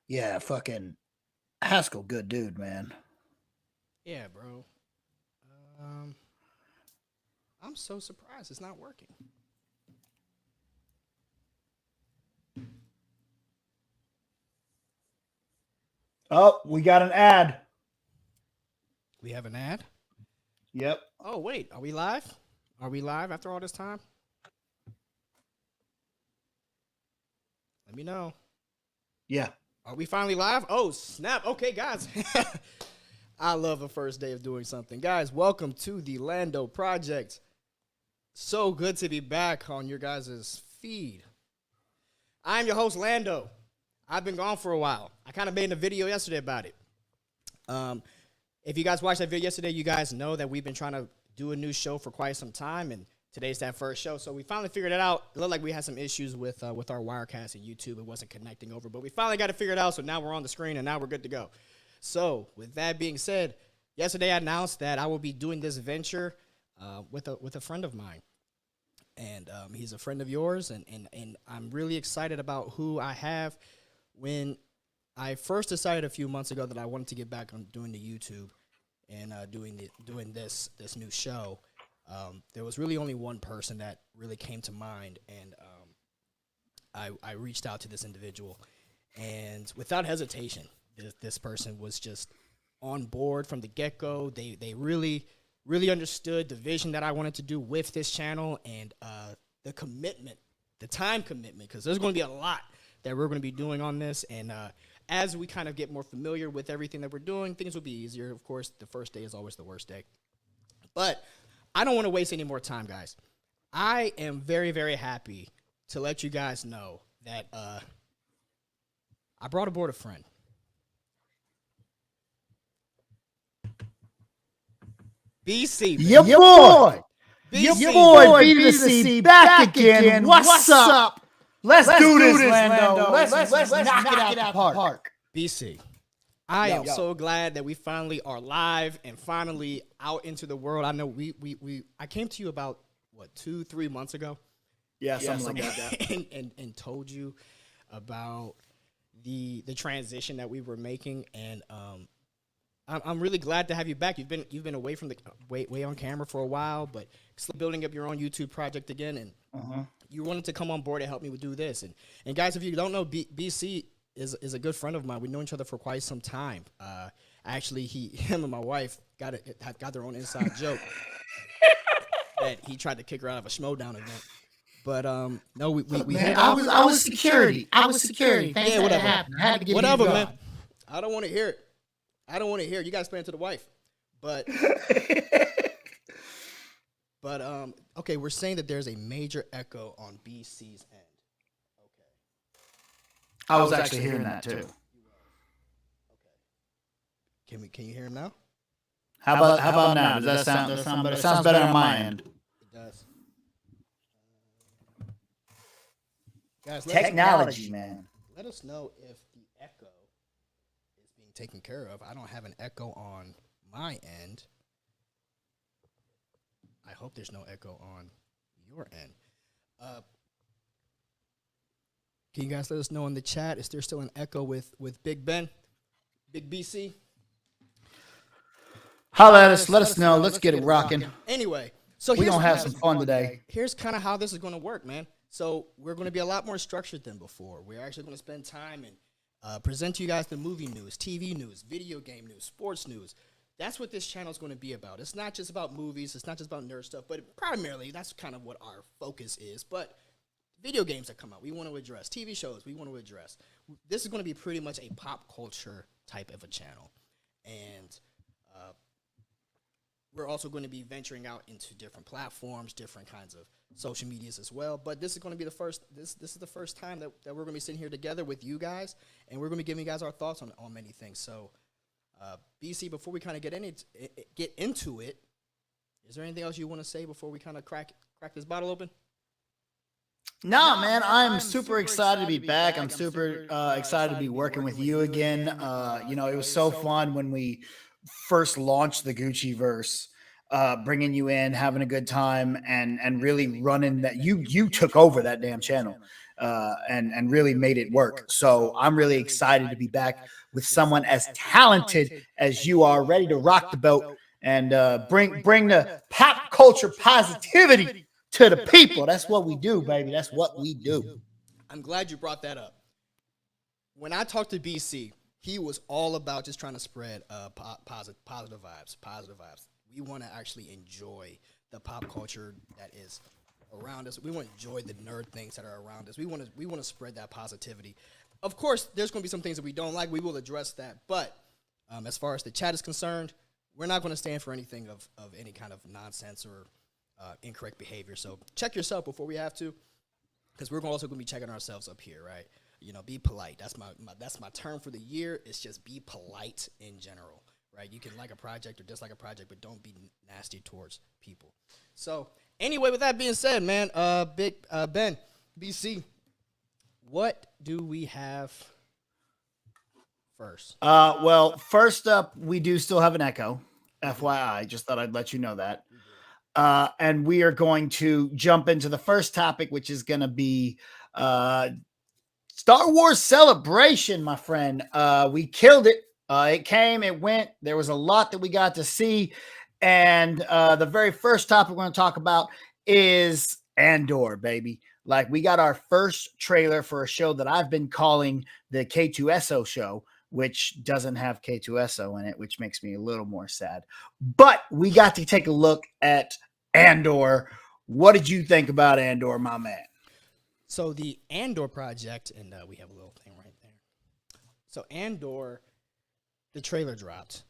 Yeah, fucking Haskell, good dude, man. Yeah, bro. Um, I'm so surprised it's not working. Oh, we got an ad. We have an ad. Yep. Oh wait, are we live? Are we live after all this time? Let me know. Yeah. Are we finally live? Oh snap! Okay, guys. I love the first day of doing something, guys. Welcome to the Lando Project. So good to be back on your guys' feed. I'm your host, Lando. I've been gone for a while. I kind of made a video yesterday about it. If you guys watched that video yesterday, you guys know that we've been trying to do a new show for quite some time, and today's that first show. So we finally figured it out. It looked like we had some issues with our Wirecast and YouTube. It wasn't connecting over, but we finally got it figured out. So now we're on the screen, and now we're good to go. So with that being said, yesterday I announced that I will be doing this venture with a friend of mine. And he's a friend of yours, and I'm really excited about who I have. When I first decided a few months ago that I wanted to get back on doing the YouTube and doing this new show, there was really only one person that really came to mind, and I reached out to this individual, and without hesitation, this person was just on board from the get-go. They really understood the vision that I wanted to do with this channel, and the commitment, the time commitment, because there's going to be a lot that we're going to be doing on this. And as we kind of get more familiar with everything that we're doing, things will be easier. Of course, the first day is always the worst day. But I don't want to waste any more time, guys. I am very, very happy to let you guys know that I brought aboard a friend. BC, man. Your boy. BC, Your boy, B2C, back again. What's up? Let's do this, Lando. Let's knock it out the park. BC. I am so glad that we finally are live and finally out into the world. I know I came to you about, 2-3 months ago? Yeah, something like that. and told you about the transition that we were making, and I'm really glad to have you back. You've been away from the way on camera for a while, but still building up your own YouTube project again, and you wanted to come on board and help me do this. And guys, if you don't know, BC is a good friend of mine. We've known each other for quite some time. Actually, him and my wife got their own inside joke that he tried to kick her out of a Schmodown event. But no, we Man, I was security. Thanks, yeah, whatever. I had to give Whatever, you man. I don't want to hear it. You guys explain it to the wife. But okay, we're saying that there's a major echo on BC's end. Okay. I was actually hearing that too. Okay. Can you hear him now? How about now? Does that sound better? Sounds better on my end. It does. Guys, Technology, man. Let us know if the echo is being taken care of. I don't have an echo on my end. I hope there's no echo on your end. Can you guys let us know in the chat? Is there still an echo with Big Ben? Big BC? Holla at us. Let us know. Let's get it rocking. Anyway, so We're going to have some fun today. Here's kind of how this is going to work, man. So we're going to be a lot more structured than before. We're actually going to spend time and present to you guys the movie news, TV news, video game news, sports news. That's what this channel is going to be about. It's not just about movies. It's not just about nerd stuff. But primarily, that's kind of what our focus is. But video games that come out, we want to address. TV shows, we want to address. This is going to be pretty much a pop culture type of a channel. And we're also going to be venturing out into different platforms, different kinds of social medias as well. But this is going to be the first. This is the first time that we're going to be sitting here together with you guys, and we're going to be giving you guys our thoughts on many things. So, BC, before we kind of get into it, is there anything else you want to say before we kind of crack this bottle open? No, man, I'm super excited to be back. I'm super excited to be working with you again. It was so fun when we first launched the Gucci verse, bringing you in, having a good time, and really running that. You took over that damn channel. and really made it work. So I'm really excited to be back with someone as talented as you are, ready to rock the boat and bring the pop culture positivity to the people. That's what we do, baby. That's what we do. I'm glad you brought that up. When I talked to BC, he was all about just trying to spread positive vibes. Positive vibes. We want to actually enjoy the pop culture that is around us. We want to enjoy the nerd things that are around us. We want to spread that positivity. Of course, there's going to be some things that we don't like. We will address that. But as far as the chat is concerned, we're not going to stand for anything of any kind of nonsense or incorrect behavior. So check yourself before we have to, because we're also going to be checking ourselves up here, right? You know, be polite. That's my term for the year. It's just be polite in general, right? You can like a project or dislike a project, but don't be nasty towards people. So anyway, with that being said, man, Big Ben, BC, what do we have first? Well, first up, we do still have an echo. FYI, just thought I'd let you know that. And we are going to jump into the first topic, which is going to be Star Wars Celebration, my friend. We killed it. It came, it went. There was a lot that we got to see. And the very first topic we're going to talk about is Andor, baby. Like, we got our first trailer for a show that I've been calling the K2SO show, which doesn't have K2SO in it, which makes me a little more sad. But we got to take a look at Andor. What did you think about Andor, my man? So the Andor project, and we have a little thing right there. So Andor, the trailer dropped.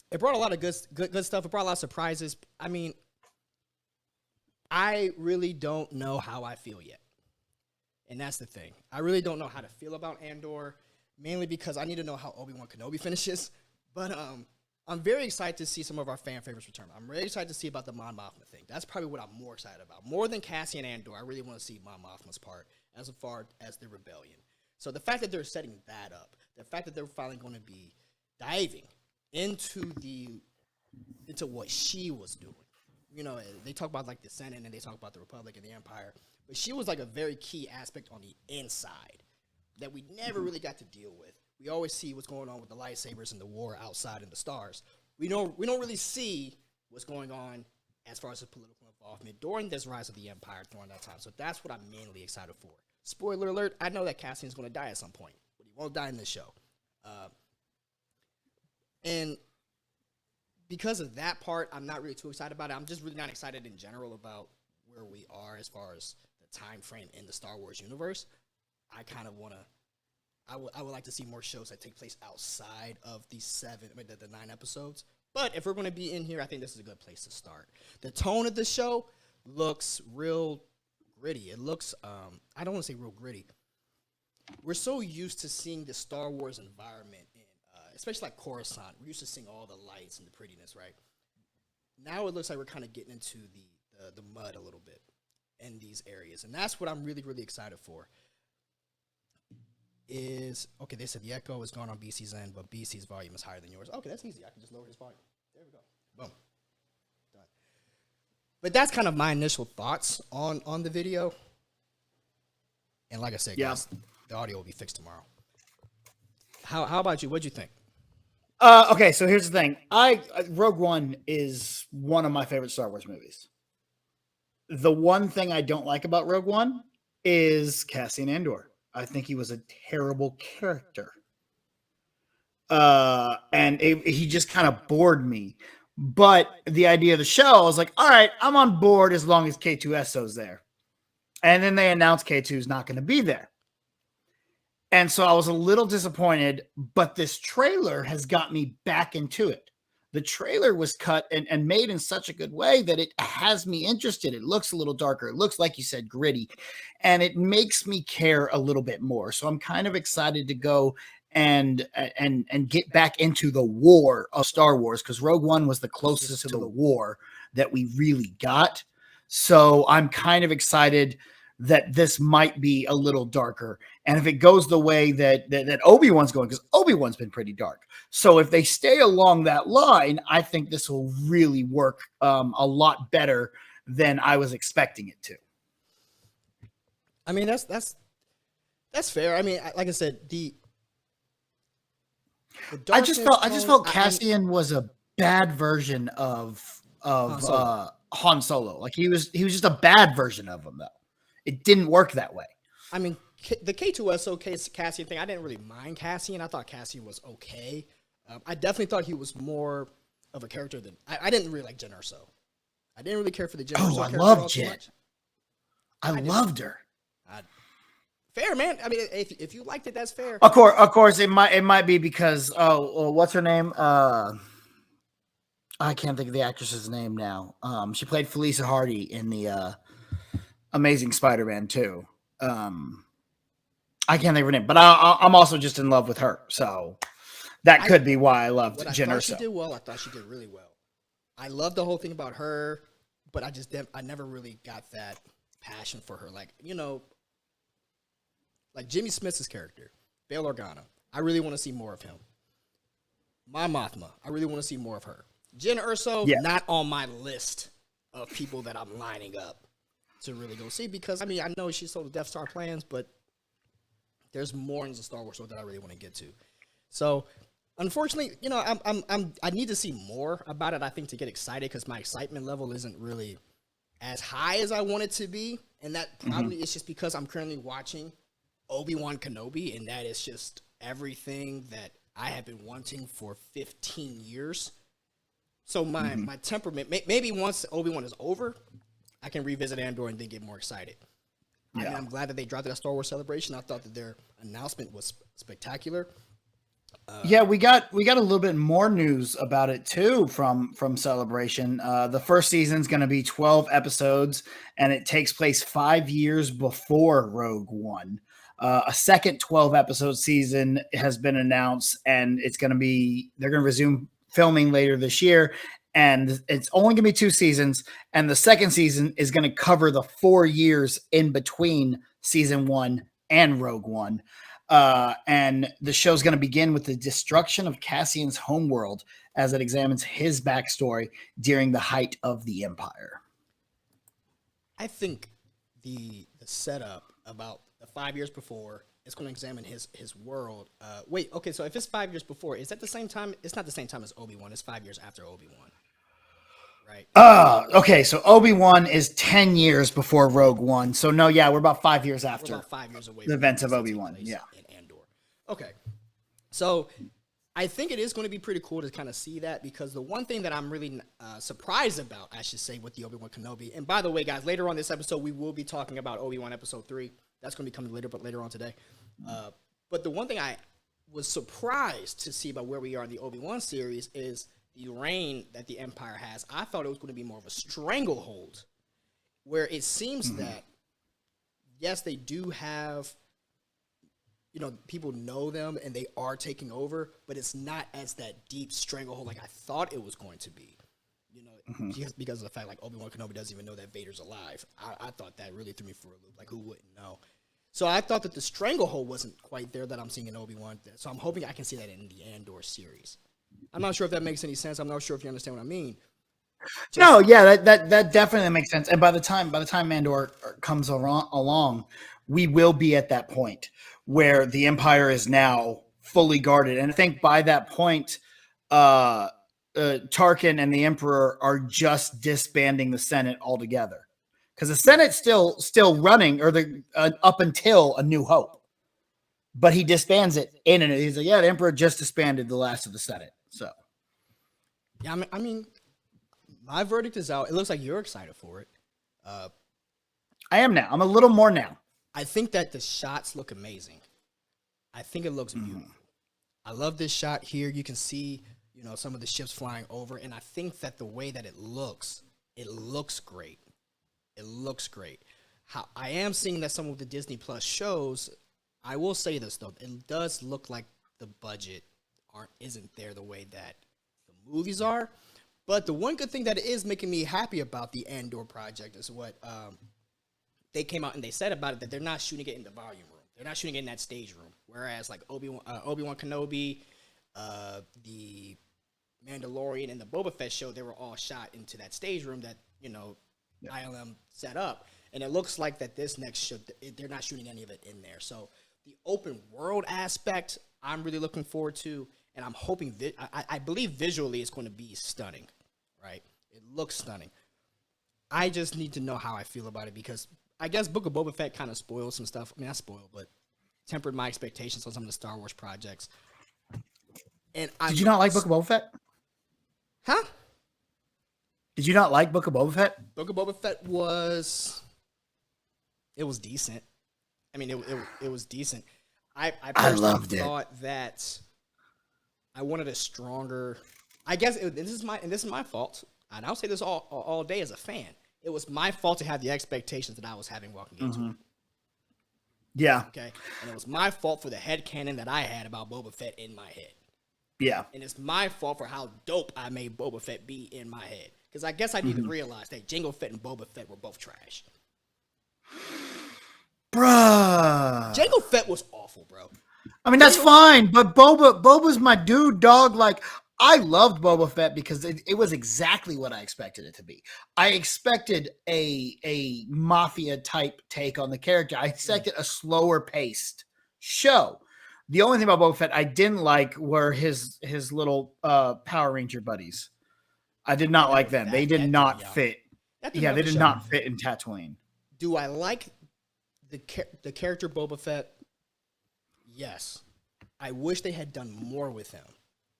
It brought a lot of good stuff. It brought a lot of surprises. I mean, I really don't know how I feel yet. And that's the thing. I really don't know how to feel about Andor, mainly because I need to know how Obi-Wan Kenobi finishes. But I'm very excited to see some of our fan favorites return. I'm really excited to see about the Mon Mothma thing. That's probably what I'm more excited about. More than Cassian Andor, I really want to see Mon Mothma's part as far as the rebellion. So the fact that they're setting that up, the fact that they're finally going to be diving into what she was doing. You know, they talk about like the Senate and they talk about the Republic and the Empire, but she was like a very key aspect on the inside that we never really got to deal with. We always see what's going on with the lightsabers and the war outside in the stars. We don't really see what's going on as far as the political involvement during this rise of the Empire during that time. So that's what I'm mainly excited for. Spoiler alert, I know that Cassian's going to die at some point, but he won't die in this show. And because of that part, I'm not really too excited about it. I'm just really not excited in general about where we are as far as the time frame in the Star Wars universe. I kind of want to, I would like to see more shows that take place outside of the 9 episodes. But if we're going to be in here, I think this is a good place to start. The tone of the show looks real gritty. It looks, I don't want to say real gritty. We're so used to seeing the Star Wars environment especially like Coruscant. We're used to seeing all the lights and the prettiness, right? Now it looks like we're kind of getting into the mud a little bit in these areas. And that's what I'm really, really excited for. Okay, they said the echo is gone on BC's end, but BC's volume is higher than yours. Okay, that's easy. I can just lower his volume. There we go. Boom. Done. But that's kind of my initial thoughts on the video. And like I said, guys, the audio will be fixed tomorrow. How about you? What'd you think? Okay, so here's the thing. Rogue One is one of my favorite Star Wars movies. The one thing I don't like about Rogue One is Cassian Andor. I think he was a terrible character. And he just kind of bored me. But the idea of the show, I was like, all right, I'm on board as long as K2SO's there. And then they announced K2's not going to be there. And so I was a little disappointed, but this trailer has got me back into it. The trailer was cut and made in such a good way that it has me interested. It looks a little darker. It looks, like you said, gritty, and it makes me care a little bit more. So I'm kind of excited to go and get back into the war of Star Wars, because Rogue One was the closest to the war that we really got. So I'm kind of excited that this might be a little darker. And if it goes the way that Obi-Wan's going, because Obi-Wan's been pretty dark. So if they stay along that line, I think this will really work a lot better than I was expecting it to. I mean, that's fair. I mean, like I said, the I just darkness felt tones, Cassian was a bad version of Han Solo. Han Solo. Like he was just a bad version of him though. It didn't work that way. I mean, the K2SO Cassian thing, I didn't really mind Cassian. I thought Cassian was okay. I definitely thought he was more of a character than I didn't really like Jen Erso. I didn't really care for the Jen Erso Oh, I character love all too Jen. much. I loved her. Fair, man. I mean, if you liked it, that's fair. Of course, it might be because what's her name? I can't think of the actress's name now. She played Felicia Hardy in the Amazing Spider-Man 2. I can't think of her name, but I'm also just in love with her, so that could be why I loved Jen I thought Erso. she did well. I thought she did really well. I love the whole thing about her, but I never really got that passion for her. Like, like Jimmy Smith's character, Bail Organa. I really want to see more of him. Mon Mothma. I really want to see more of her. Jen Erso, not on my list of people that I'm lining up to really go see because, I mean, I know she sold the Death Star plans, but there's more in the Star Wars world that I really want to get to. So, unfortunately, I need to see more about it, I think, to get excited because my excitement level isn't really as high as I want it to be. And that probably is just because I'm currently watching Obi-Wan Kenobi, and that is just everything that I have been wanting for 15 years. So my temperament, maybe once Obi-Wan is over, I can revisit Andor and then get more excited. Yeah. I mean, I'm glad that they dropped that Star Wars Celebration. I thought that their announcement was spectacular. Yeah, we got a little bit more news about it too from Celebration. The first season's going to be 12 episodes, and it takes place 5 years before Rogue One. A second 12 episode season has been announced, and they're going to resume filming later this year. And it's only going to be 2 seasons. And the second season is going to cover the 4 years in between season 1 and Rogue One. And the show's going to begin with the destruction of Cassian's homeworld as it examines his backstory during the height of the Empire. I think the setup about the 5 years before, it's going to examine his world. Wait, okay, so if it's 5 years before, is that the same time? It's not the same time as Obi-Wan. It's 5 years after Obi-Wan, right? Okay, so Obi-Wan is 10 years before Rogue One. So no, yeah, we're about 5 years after. We're about 5 years away the from events of Obi-Wan. Yeah, in Andor. Okay, so I think it is going to be pretty cool to kind of see that because the one thing that I'm really surprised about, I should say, with the Obi-Wan Kenobi. And by the way, guys, later on this episode, we will be talking about Obi-Wan Episode 3. That's going to be coming later on today. But the one thing I was surprised to see about where we are in the Obi-Wan series is the reign that the Empire has. I thought it was going to be more of a stranglehold, where it seems that, yes, they do have, people know them and they are taking over, but it's not as that deep stranglehold like I thought it was going to be. Just because of the fact, like, Obi-Wan Kenobi doesn't even know that Vader's alive. I thought that really threw me for a loop. Like, who wouldn't know? So I thought that the stranglehold wasn't quite there that I'm seeing in Obi-Wan. So I'm hoping I can see that in the Andor series. I'm not sure if that makes any sense. I'm not sure if you understand what I mean. No, yeah, that definitely makes sense. And by the time Andor comes along, we will be at that point where the Empire is now fully guarded. And I think by that point, Tarkin and the Emperor are just disbanding the Senate altogether, because the Senate's still running, or up until A New Hope, but he disbands it and he's like, yeah, the Emperor just disbanded the last of the Senate. So, yeah, I mean, my verdict is out. It looks like you're excited for it. I am now. I'm a little more now. I think that the shots look amazing. I think it looks beautiful. I love this shot here. You can see, some of the ships flying over, and I think that the way that it looks great. It looks great. How I am seeing that some of the Disney Plus shows, I will say this though, it does look like the budget isn't there the way that the movies are. But the one good thing that is making me happy about the Andor project is what they came out and they said about it, that they're not shooting it in the volume room. They're not shooting it in that stage room. Whereas like Obi-Wan Kenobi, the Mandalorian, and the Boba Fett show, they were all shot into that stage room that, ILM set up. And it looks like that this next show, they're not shooting any of it in there. So the open world aspect, I'm really looking forward to, and I'm hoping I believe visually it's going to be stunning, right? It looks stunning. I just need to know how I feel about it because I guess Book of Boba Fett kind of spoiled some stuff. I mean, not spoiled, but tempered my expectations on some of the Star Wars projects. And Did you not like Book of Boba Fett? Huh? Did you not like Book of Boba Fett? Book of Boba Fett was decent. I mean, it was decent. I loved it. Thought that I wanted a stronger. I guess this is my fault. And I'll say this all day as a fan. It was my fault to have the expectations that I was having walking into it. Yeah. Okay. And it was my fault for the headcanon that I had about Boba Fett in my head. Yeah. And it's my fault for how dope I made Boba Fett be in my head. Because I guess I didn't realize that Jango Fett and Boba Fett were both trash. Bruh. Jango Fett was awful, bro. I mean, that's fine, but Boba's my dude, dog. Like, I loved Boba Fett because it was exactly what I expected it to be. I expected a mafia type take on the character. I expected a slower paced show. The only thing about Boba Fett I didn't like were his little Power Ranger buddies. I did not like them. They did not fit. Yeah, they did not fit in Tatooine. Do I like the character Boba Fett? Yes. I wish they had done more with him.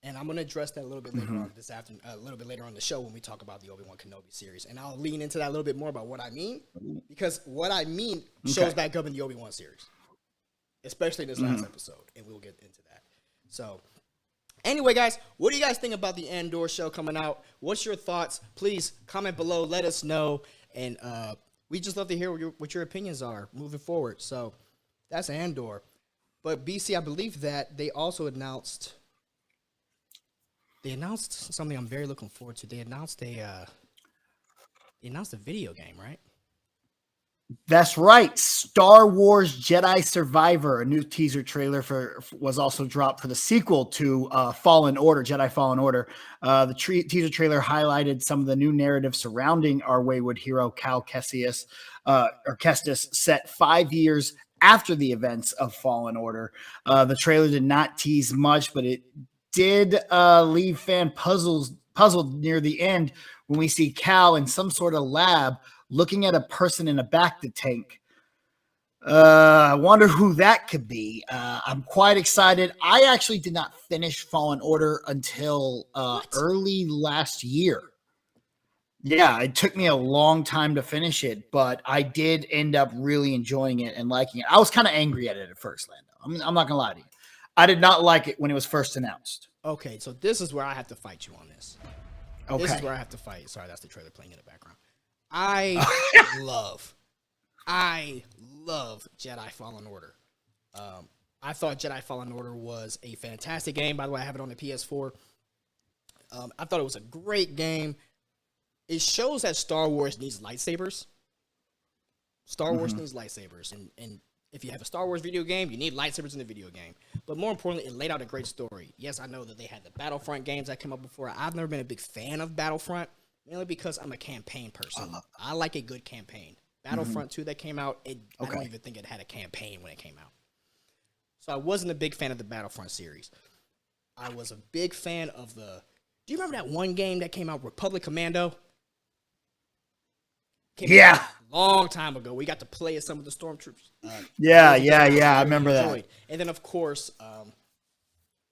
And I'm going to address that a little bit later on this afternoon, a little bit later on the show when we talk about the Obi-Wan Kenobi series. And I'll lean into that a little bit more about what I mean, because what I mean shows back up in the Obi-Wan series, especially in this last episode, and we'll get into that. So, anyway, guys, what do you guys think about the Andor show coming out? What's your thoughts? Please comment below, let us know, and we just love to hear what your opinions are moving forward. So, that's Andor. But BC, I believe that they also announced something I'm very looking forward to. They announced a video game, right? That's right. Star Wars Jedi Survivor, a new teaser trailer was also dropped for the sequel to Fallen Order, Jedi Fallen Order. The teaser trailer highlighted some of the new narrative surrounding our wayward hero, Cal Kestis, set 5 years after the events of Fallen Order. The trailer did not tease much, but it did leave fan puzzled near the end when we see Cal in some sort of lab looking at a person in a bacta tank. I wonder who that could be. I'm quite excited. I actually did not finish Fallen Order until early last year. Yeah, it took me a long time to finish it, but I did end up really enjoying it and liking it. I was kind of angry at it at first, Lando. I'm not going to lie to you. I did not like it when it was first announced. Okay, so this is where I have to fight you on this. Okay. This is where I have to fight. Sorry, that's the trailer playing in the background. I love Jedi Fallen Order. I thought Jedi Fallen Order was a fantastic game. By the way, I have it on the PS4. I thought it was a great game. It shows that Star Wars needs lightsabers. Star Wars needs lightsabers. And if you have a Star Wars video game, you need lightsabers in the video game. But more importantly, it laid out a great story. Yes, I know that they had the Battlefront games that came up before. I've never been a big fan of Battlefront, mainly because I'm a campaign person. I like a good campaign. Battlefront 2 that came out, I don't even think it had a campaign when it came out. So I wasn't a big fan of the Battlefront series. I was a big fan of the... Do you remember that one game that came out, Republic Commando? Yeah. A long time ago. We got to play as some of the stormtroopers. Yeah. I remember that. And then, of course,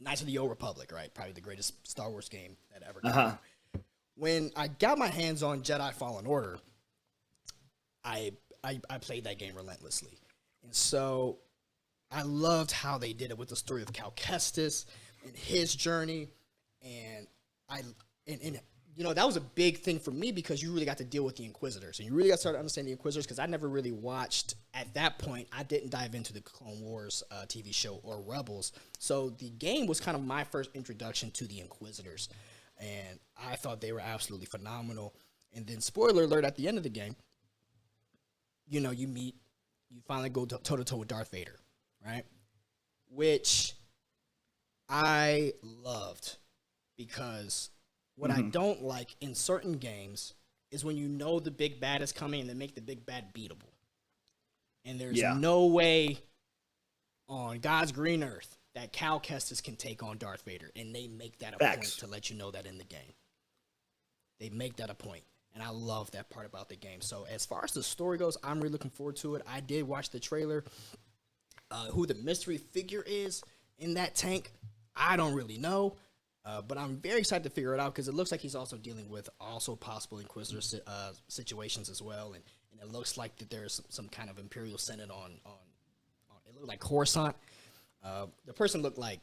Knights of the Old Republic, right? Probably the greatest Star Wars game that ever came out. When I got my hands on Jedi Fallen Order, I played that game relentlessly. And so I loved how they did it with the story of Cal Kestis and his journey. And you know, that was a big thing for me because you really got to deal with the Inquisitors. And you really got to start understanding the Inquisitors because I never really watched, at that point, I didn't dive into the Clone Wars TV show or Rebels. So the game was kind of my first introduction to the Inquisitors. And I thought they were absolutely phenomenal. And then, spoiler alert, at the end of the game, you know, you finally go toe-to-toe with Darth Vader, right? Which I loved because... What I don't like in certain games is when you know the big bad is coming and they make the big bad beatable. And there's Yeah. no way on God's green earth that Cal Kestis can take on Darth Vader. And they make that a point Facts. to let you know that in the game. They make that a point. And I love that part about the game. So as far as the story goes, I'm really looking forward to it. I did watch the trailer. Who the mystery figure is in that tank, I don't really know. But I'm very excited to figure it out because it looks like he's also dealing with also possible Inquisitor situations as well. And it looks like that there's some kind of Imperial Senate on it looked like Coruscant. The person looked like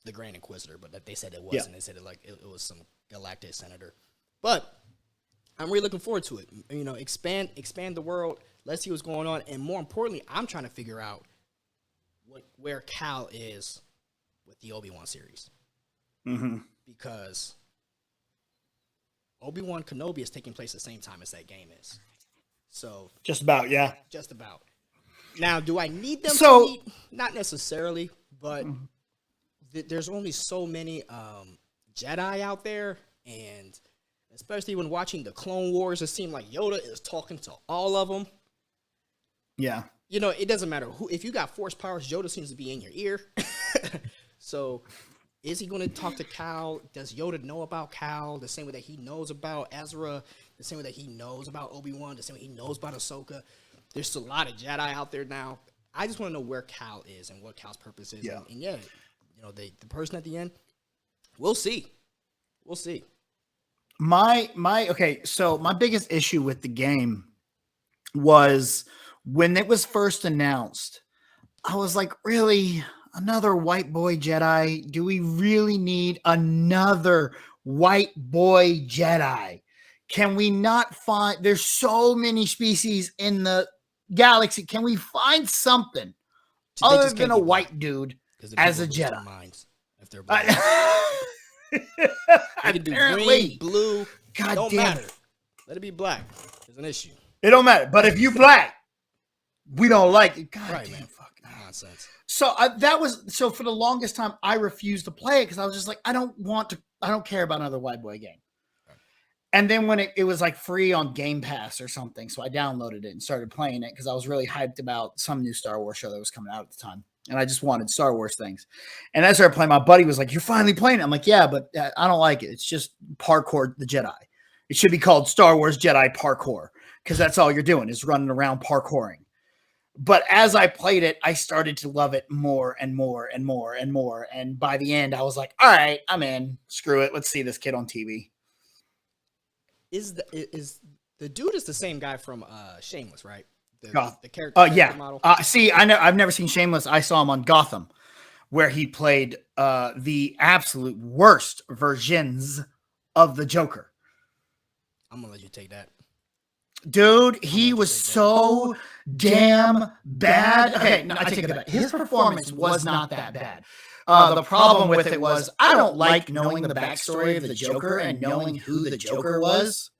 the Grand Inquisitor, but that they said it wasn't. They said it was some galactic senator. But I'm really looking forward to it. You know, expand the world. Let's see what's going on. And more importantly, I'm trying to figure out where Cal is with the Obi-Wan series. Mm-hmm. Because Obi-Wan Kenobi is taking place at the same time as that game is. So Just about, yeah. just about. Now, do I need them So- to meet? Not necessarily, but there's only so many Jedi out there, and especially when watching the Clone Wars, it seemed like Yoda is talking to all of them. Yeah. You know, it doesn't matter who. If you got force powers, Yoda seems to be in your ear. So, is he going to talk to Cal? Does Yoda know about Cal the same way that he knows about Ezra? The same way that he knows about Obi-Wan? The same way he knows about Ahsoka? There's a lot of Jedi out there now. I just want to know where Cal is and what Cal's purpose is. Yeah. And yeah, you know, the person at the end, we'll see. We'll see. Okay, so my biggest issue with the game was when it was first announced, I was like, really? Another white boy Jedi? Do we really need another white boy Jedi? Can we not find, there's so many species in the galaxy. Can we find something They other just than can't a be white black, dude 'cause the as people a lose their Jedi? minds if they're black. They can do green, blue. God Don't damn matter. it. Let it be black. There's an issue. It don't matter. But if you black, we don't like it. God Right, damn, man. fuck. Nonsense. So so for the longest time, I refused to play it because I was just like, I don't care about another white boy game. And then when it was like free on Game Pass or something, so I downloaded it and started playing it because I was really hyped about some new Star Wars show that was coming out at the time. And I just wanted Star Wars things. And as I started playing, my buddy was like, "You're finally playing it." I'm like, "Yeah, but I don't like it. It's just parkour the Jedi. It should be called Star Wars Jedi Parkour because that's all you're doing is running around parkouring." But as I played it, I started to love it more and more and more and more. And by the end, I was like, all right, I'm in. Screw it. Let's see this kid on TV. Is the dude is the same guy from Shameless, right? The character. Yeah. Model. See, I've never seen Shameless. I saw him on Gotham, where he played the absolute worst versions of the Joker. I'm gonna let you take that. Dude, he was so damn bad. Okay, no, I take it back. His performance was not that bad. The problem with it was I don't like knowing the backstory of the Joker and knowing who the Joker was.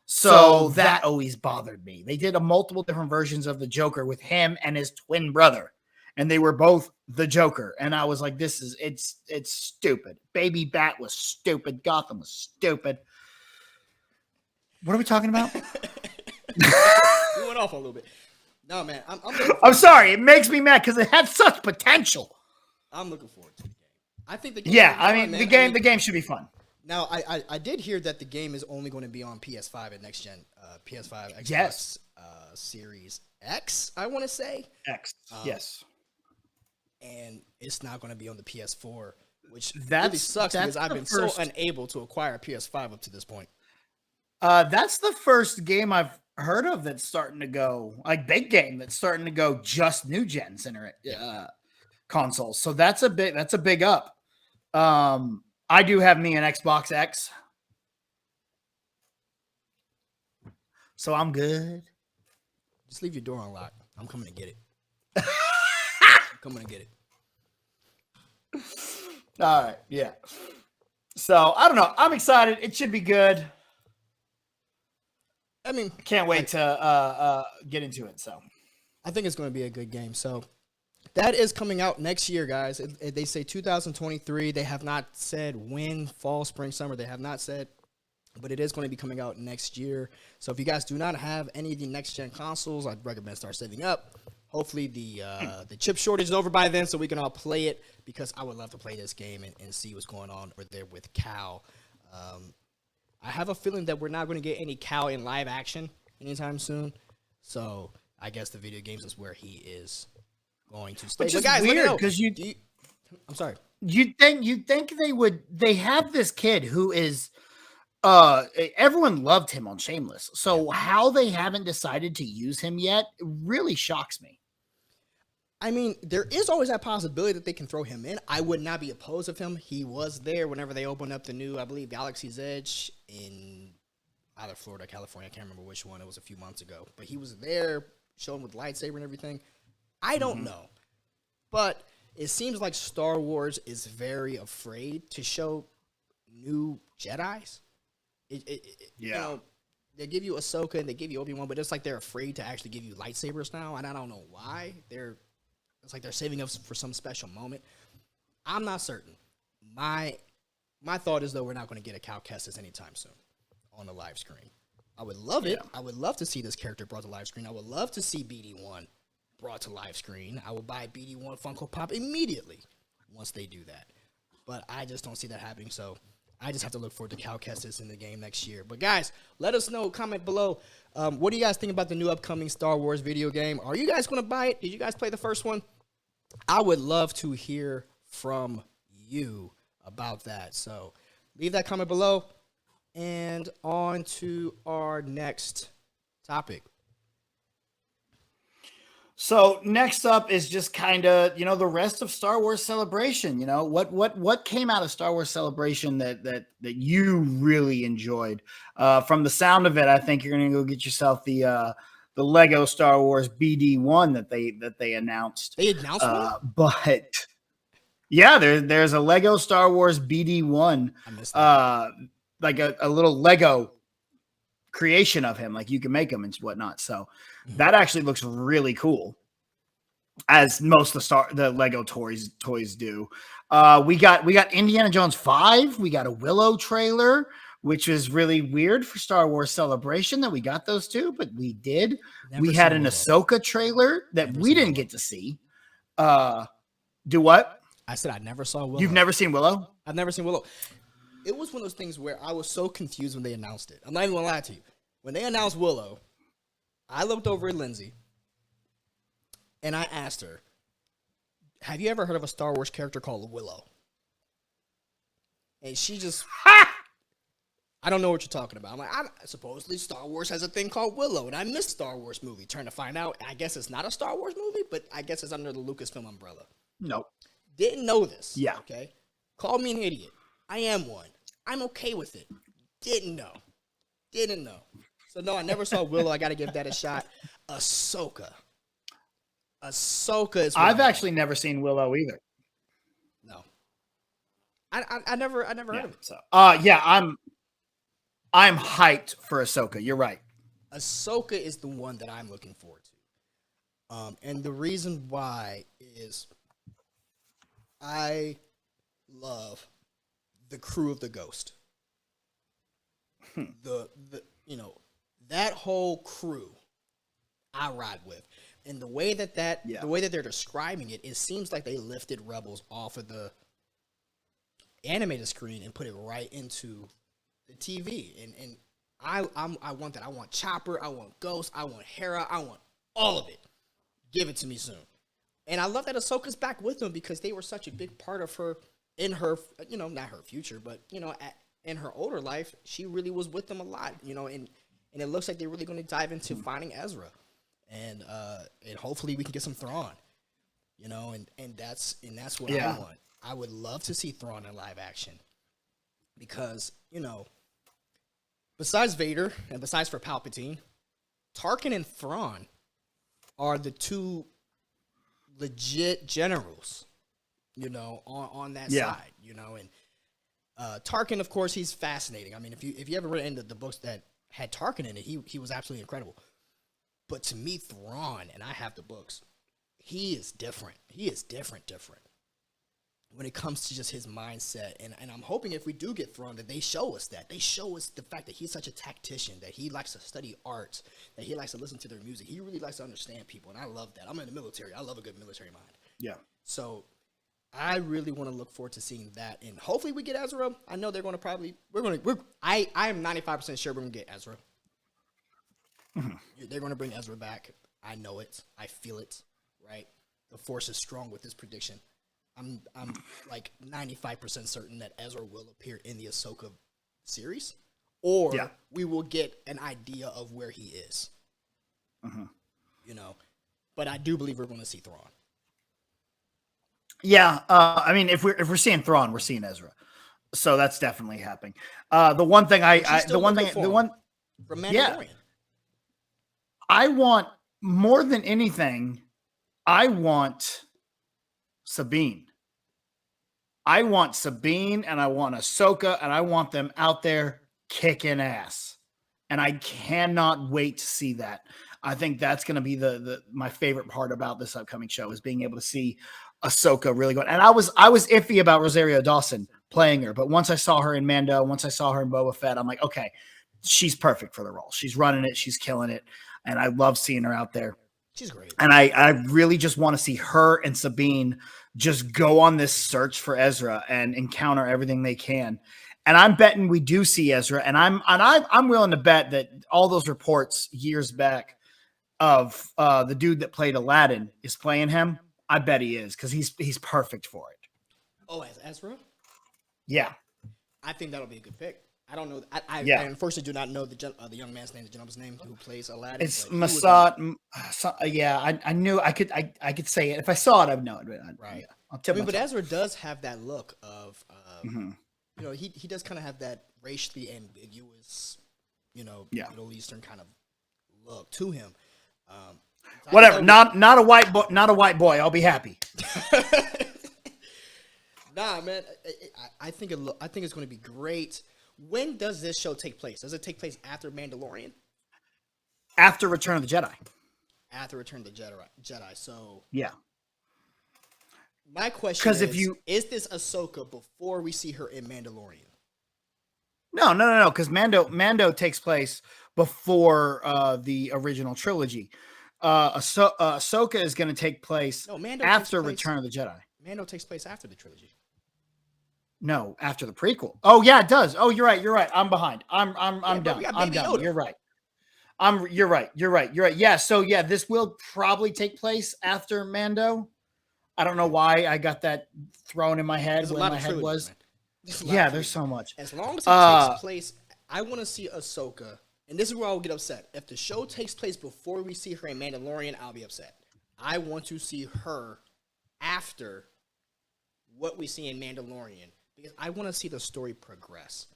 So that always bothered me. They did multiple different versions of the Joker with him and his twin brother, and they were both the Joker. And I was like, it's stupid. Baby Bat was stupid. Gotham was stupid. What are we talking about? We went off a little bit. No, man, I'm sorry. It makes me mad because it had such potential. I'm looking forward to the game. I think the game. Yeah, I mean, the game should be fun. Now, I did hear that the game is only going to be on PS5 and next gen, PS5, Xbox Yes. Series X. I want to say X. Yes. and it's not going to be on the PS4, which really That's- sucks because that's I've the been first- so unable to acquire a PS5 up to this point. That's the first game I've heard of that's starting to go, like big game that's starting to go just new gen center consoles. So that's a big up. I do have me an Xbox X. So I'm good. Just leave your door unlocked. I'm coming to get it. I'm coming to get it. All right, yeah. So I don't know. I'm excited. It should be good. I mean, Can't wait to get into it. So I think it's going to be a good game. So that is coming out next year, guys. They say 2023. They have not said when, fall, spring, summer. They have not said, but it is going to be coming out next year. So if you guys do not have any of the next-gen consoles, I'd recommend start saving up. Hopefully the chip shortage is over by then, so we can all play it. Because I would love to play this game and see what's going on over there with Cal. I have a feeling that we're not going to get any Cal in live action anytime soon. So I guess the video games is where he is going to stay. Which is guys, weird because I'm sorry. You'd think they have this kid who is everyone loved him on Shameless. So how they haven't decided to use him yet really shocks me. I mean, there is always that possibility that they can throw him in. I would not be opposed of him. He was there whenever they opened up the new, I believe, Galaxy's Edge in either Florida, California. I can't remember which one. It was a few months ago. But he was there, showing with lightsaber and everything. I don't know. But it seems like Star Wars is very afraid to show new Jedis. You know, they give you Ahsoka and they give you Obi-Wan, but it's like they're afraid to actually give you lightsabers now, and I don't know why. It's like they're saving us for some special moment. I'm not certain. My thought is, though, we're not going to get a Cal Kestis anytime soon on the live screen. I would love it. I would love to see this character brought to live screen. I would love to see BD1 brought to live screen. I would buy BD1 Funko Pop immediately once they do that. But I just don't see that happening, so I just have to look forward to Cal Kestis in the game next year. But, guys, let us know. Comment below. What do you guys think about the new upcoming Star Wars video game? Are you guys going to buy it? Did you guys play the first one? I would love to hear from you about that. So leave that comment below. And on to our next topic. So next up is just kind of, the rest of Star Wars Celebration. What came out of Star Wars Celebration that you really enjoyed? From the sound of it, I think you're going to go get yourself the Lego Star Wars BD1 that they announced. They announced one? But yeah, there's a Lego Star Wars BD1. I missed that. Like a little Lego creation of him, like you can make them and whatnot. So that actually looks really cool, as most of the Lego toys do. We got Indiana Jones 5. We got a Willow trailer, which is really weird for Star Wars Celebration that we got those two, but we did. We had an Ahsoka trailer that we didn't get to see. Do what? I said I never saw Willow. You've never seen Willow? I've never seen Willow. It was one of those things where I was so confused when they announced it. I'm not even going to lie to you. When they announced Willow, I looked over at Lindsay, and I asked her, have you ever heard of a Star Wars character called Willow? And she just, I don't know what you're talking about. I'm like, supposedly Star Wars has a thing called Willow, and I missed Star Wars movie. Trying to find out, I guess it's not a Star Wars movie, but I guess it's under the Lucasfilm umbrella. Nope. Didn't know this. Yeah. Okay. Called me an idiot. I am one. I'm okay with it. Didn't know. So, no, I never saw Willow. I got to give that a shot. Ahsoka is. I've actually never seen Willow either. No. I never heard of it. So, I'm hyped for Ahsoka. You're right. Ahsoka is the one that I'm looking forward to. And the reason why is I love the crew of the Ghost. That whole crew I ride with. And the way that they're describing it, it seems like they lifted Rebels off of the animated screen and put it right into the TV. And I want that. I want Chopper, I want Ghost, I want Hera, I want all of it. Give it to me soon. And I love that Ahsoka's back with them because they were such a big part of her in her, not her future, but, in her older life, she really was with them a lot, and it looks like they're really going to dive into finding Ezra. And hopefully we can get some Thrawn, and that's what I want. I would love to see Thrawn in live action because, besides Vader and besides for Palpatine, Tarkin and Thrawn are the two legit generals, on that side, and Tarkin, of course, he's fascinating. I mean, if you ever read into the books that had Tarkin in it, he was absolutely incredible. But to me, Thrawn, and I have the books, he is different. He is different. when it comes to just his mindset. And I'm hoping if we do get Thrawn, that they show us that. They show us the fact that he's such a tactician, that he likes to study art, that he likes to listen to their music. He really likes to understand people, and I love that. I'm in the military. I love a good military mind. Yeah. So I really want to look forward to seeing that, and hopefully we get Ezra. I know they're going to probably I am 95% sure we're going to get Ezra. Mm-hmm. They're going to bring Ezra back. I know it. I feel it. Right? The Force is strong with this prediction. I'm like 95% certain that Ezra will appear in the Ahsoka series, or we will get an idea of where he is. Mm-hmm. You know, but I do believe we're going to see Thrawn. Yeah, I mean, if we're seeing Thrawn, we're seeing Ezra, so that's definitely happening. The one thing from Mandalorian. I want more than anything. I want Sabine. I want Sabine, and I want Ahsoka, and I want them out there kicking ass. And I cannot wait to see that. I think that's going to be my favorite part about this upcoming show is being able to see Ahsoka really going. And I was iffy about Rosario Dawson playing her, but once I saw her in Mando, once I saw her in Boba Fett, I'm like, okay, she's perfect for the role. She's running it, she's killing it, and I love seeing her out there. She's great. And I really just want to see her and Sabine just go on this search for Ezra and encounter everything they can. And I'm betting we do see Ezra, and I'm willing to bet that all those reports years back of the dude that played Aladdin is playing him. I bet he is, because he's perfect for it. Oh, as Ezra? Yeah. I think that'll be a good pick. I don't know. I unfortunately do not know the young man's name, the gentleman's name who plays Aladdin. It's Masad. Yeah, I knew I could say it. If I saw it, I would know it. Right. Yeah, I'll tip but Ezra does have that look of, mm-hmm. You know, he does kind of have that racially ambiguous, you know, Middle Eastern kind of look to him. Whatever. Not a white boy. Not a white boy. I'll be happy. Nah, man. I think it's going to be great. When does this show take place? Does it take place after Mandalorian? After Return of the Jedi. After Return of the Jedi. So yeah. My question is this Ahsoka before we see her in Mandalorian? No. Because Mando takes place before the original trilogy. Ahsoka is going to take place after Return of the Jedi. Mando takes place after the trilogy. No, after the prequel. Oh yeah, it does. Oh, you're right. I'm behind. I'm done. I'm done. Yoda. You're right. You're right. Yeah. So yeah, this will probably take place after Mando. I don't know why I got that thrown in my head when my head was. Yeah, there's so much. As long as it takes place, I want to see Ahsoka, and this is where I'll get upset. If the show takes place before we see her in Mandalorian, I'll be upset. I want to see her after what we see in Mandalorian, because I want to see the story progress.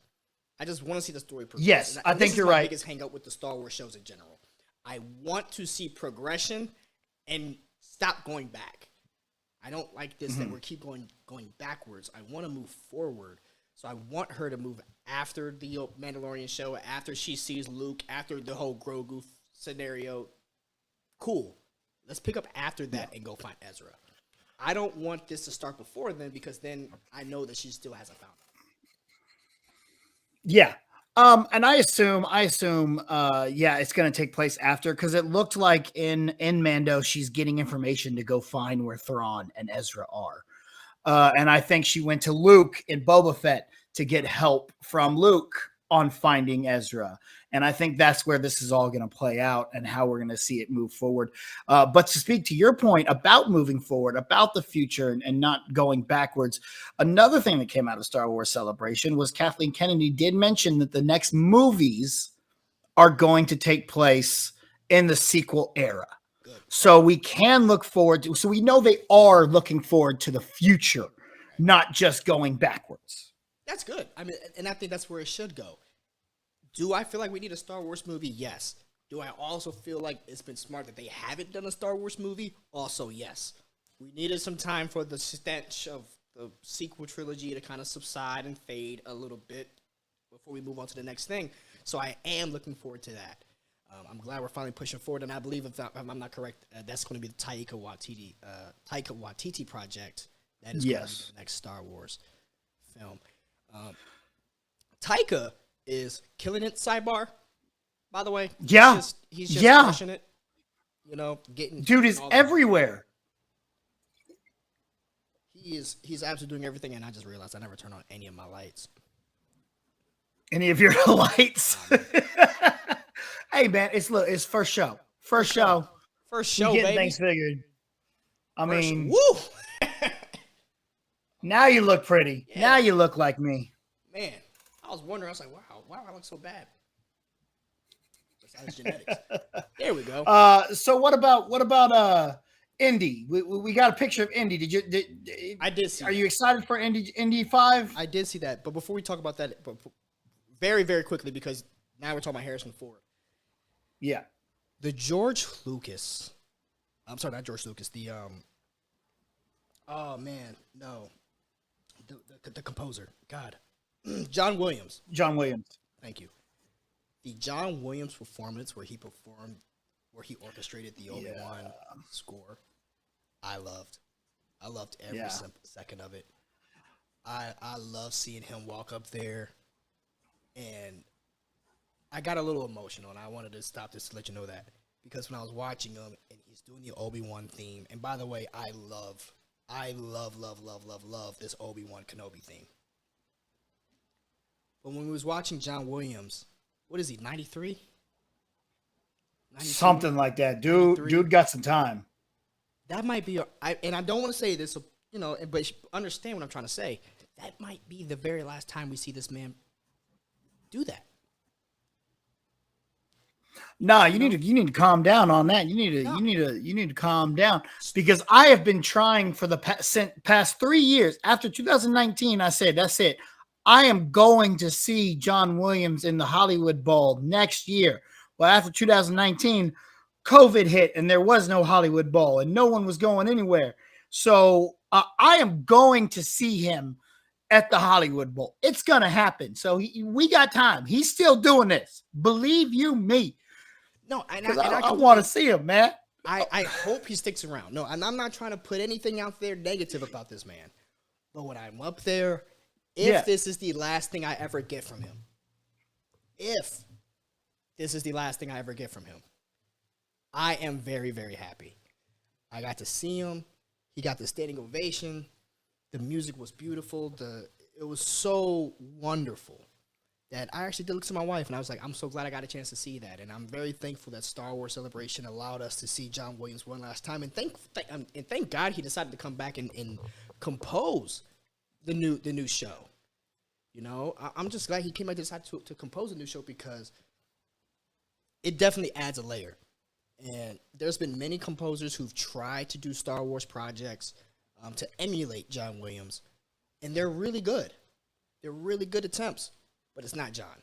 I just want to see the story progress. Yes, I think you're right. Biggest hang up with the Star Wars shows in general. I want to see progression and stop going back. I don't like this that we keep going backwards. I want to move forward. So I want her to move after the Mandalorian show, after she sees Luke, after the whole Grogu scenario. Cool. Let's pick up after that and go find Ezra. I don't want this to start before then, because then I know that she still hasn't found him. Yeah. And I assume, it's going to take place after, because it looked like in Mando, she's getting information to go find where Thrawn and Ezra are. And I think she went to Luke in Boba Fett to get help from Luke on finding Ezra. And I think that's where this is all going to play out and how we're going to see it move forward. But to speak to your point about moving forward, about the future and not going backwards, another thing that came out of Star Wars Celebration was Kathleen Kennedy did mention that the next movies are going to take place in the sequel era. Good. So we can look forward to, so we know they are looking forward to the future, not just going backwards. That's good. I mean, and I think that's where it should go. Do I feel like we need a Star Wars movie? Yes. Do I also feel like it's been smart that they haven't done a Star Wars movie? Also, yes. We needed some time for the stench of the sequel trilogy to kind of subside and fade a little bit before we move on to the next thing. So I am looking forward to that. I'm glad we're finally pushing forward, and I believe, if I'm not correct, that's going to be the Taika Waititi project. That is going to be Yes. the next Star Wars film. Taika is killing it. Sidebar, by the way. Yeah. He's just Yeah. crushing it. You know, Dude is all the- everywhere. He's absolutely doing everything, and I just realized I never turned on any of my lights. Any of your lights? Hey man, it's first show. First show. First We show, getting baby. things figured. I mean, Woo! now you look pretty. Yeah. Now you look like me. Man, I was wondering. I was like, wow, why do I look so bad? Besides genetics. There we go. So what about Indy? We got a picture of Indy. I did see. Are you excited for Indy 5? I did see that, but before we talk about that, very, very quickly, because now we're talking about Harrison Ford. Yeah. The George Lucas. I'm sorry, not George Lucas. The oh man, no. The composer. God. John Williams. John Williams. Thank you. The John Williams performance where he orchestrated the Obi-Wan score. I loved every second of it. I love seeing him walk up there, and I got a little emotional, and I wanted to stop this to let you know that, because when I was watching him and he's doing the Obi-Wan theme, and by the way, I love this Obi-Wan Kenobi theme. But when we was watching John Williams, what is he, 93? Something like that. Dude got some time. That might be, and I don't want to say this, you know, but understand what I'm trying to say. That might be the very last time we see this man do that. No, you need to calm down on that. You need to calm down, because I have been trying for the past 3 years. After 2019, I said, that's it. I am going to see John Williams in the Hollywood Bowl next year. Well, after 2019, COVID hit and there was no Hollywood Bowl and no one was going anywhere. So I am going to see him at the Hollywood Bowl. It's going to happen. So we got time. He's still doing this. Believe you me. No, I want to see him, man. I hope he sticks around. No, and I'm not trying to put anything out there negative about this man. But when I'm up there, if this is the last thing I ever get from him, I am very, very happy. I got to see him. He got the standing ovation. The music was beautiful. It was so wonderful that I actually did look to my wife, and I was like, I'm so glad I got a chance to see that. And I'm very thankful that Star Wars Celebration allowed us to see John Williams one last time. And thank God he decided to come back and compose the new show. You know, I'm just glad he came back and decided to compose a new show, because it definitely adds a layer. And there's been many composers who've tried to do Star Wars projects to emulate John Williams, and they're really good. They're really good attempts, but it's not John.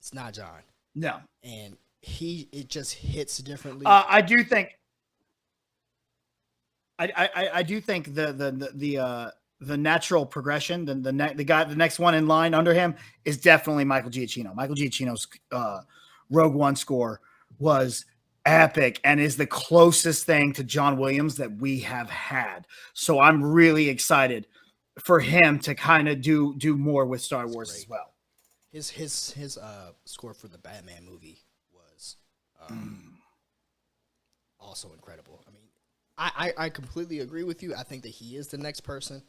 It's not John. No. And it just hits differently. I do think the natural progression, the next one in line under him is definitely Michael Giacchino. Michael Giacchino's Rogue One score was epic and is the closest thing to John Williams that we have had. So I'm really excited for him to kind of do more with Star Wars as well. His score for the Batman movie was also incredible. I mean, I completely agree with you. I think that he is the next person.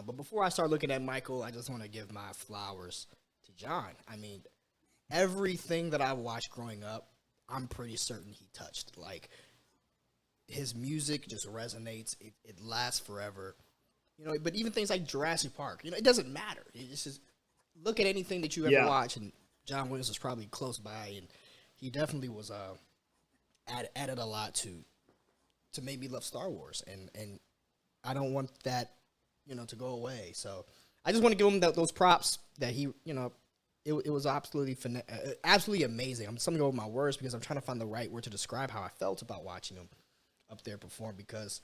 But before I start looking at Michael, I just want to give my flowers to John. I mean, everything that I watched growing up, I'm pretty certain he touched. Like, his music just resonates. It lasts forever. You know, but even things like Jurassic Park, you know, it doesn't matter. It's just, look at anything that you ever watch, and John Williams was probably close by, and he definitely was added a lot to make me love Star Wars, and I don't want that, you know, to go away. So I just want to give him those props that he, you know, it was absolutely amazing. I'm stumbling over my words because I'm trying to find the right word to describe how I felt about watching him up there perform, because,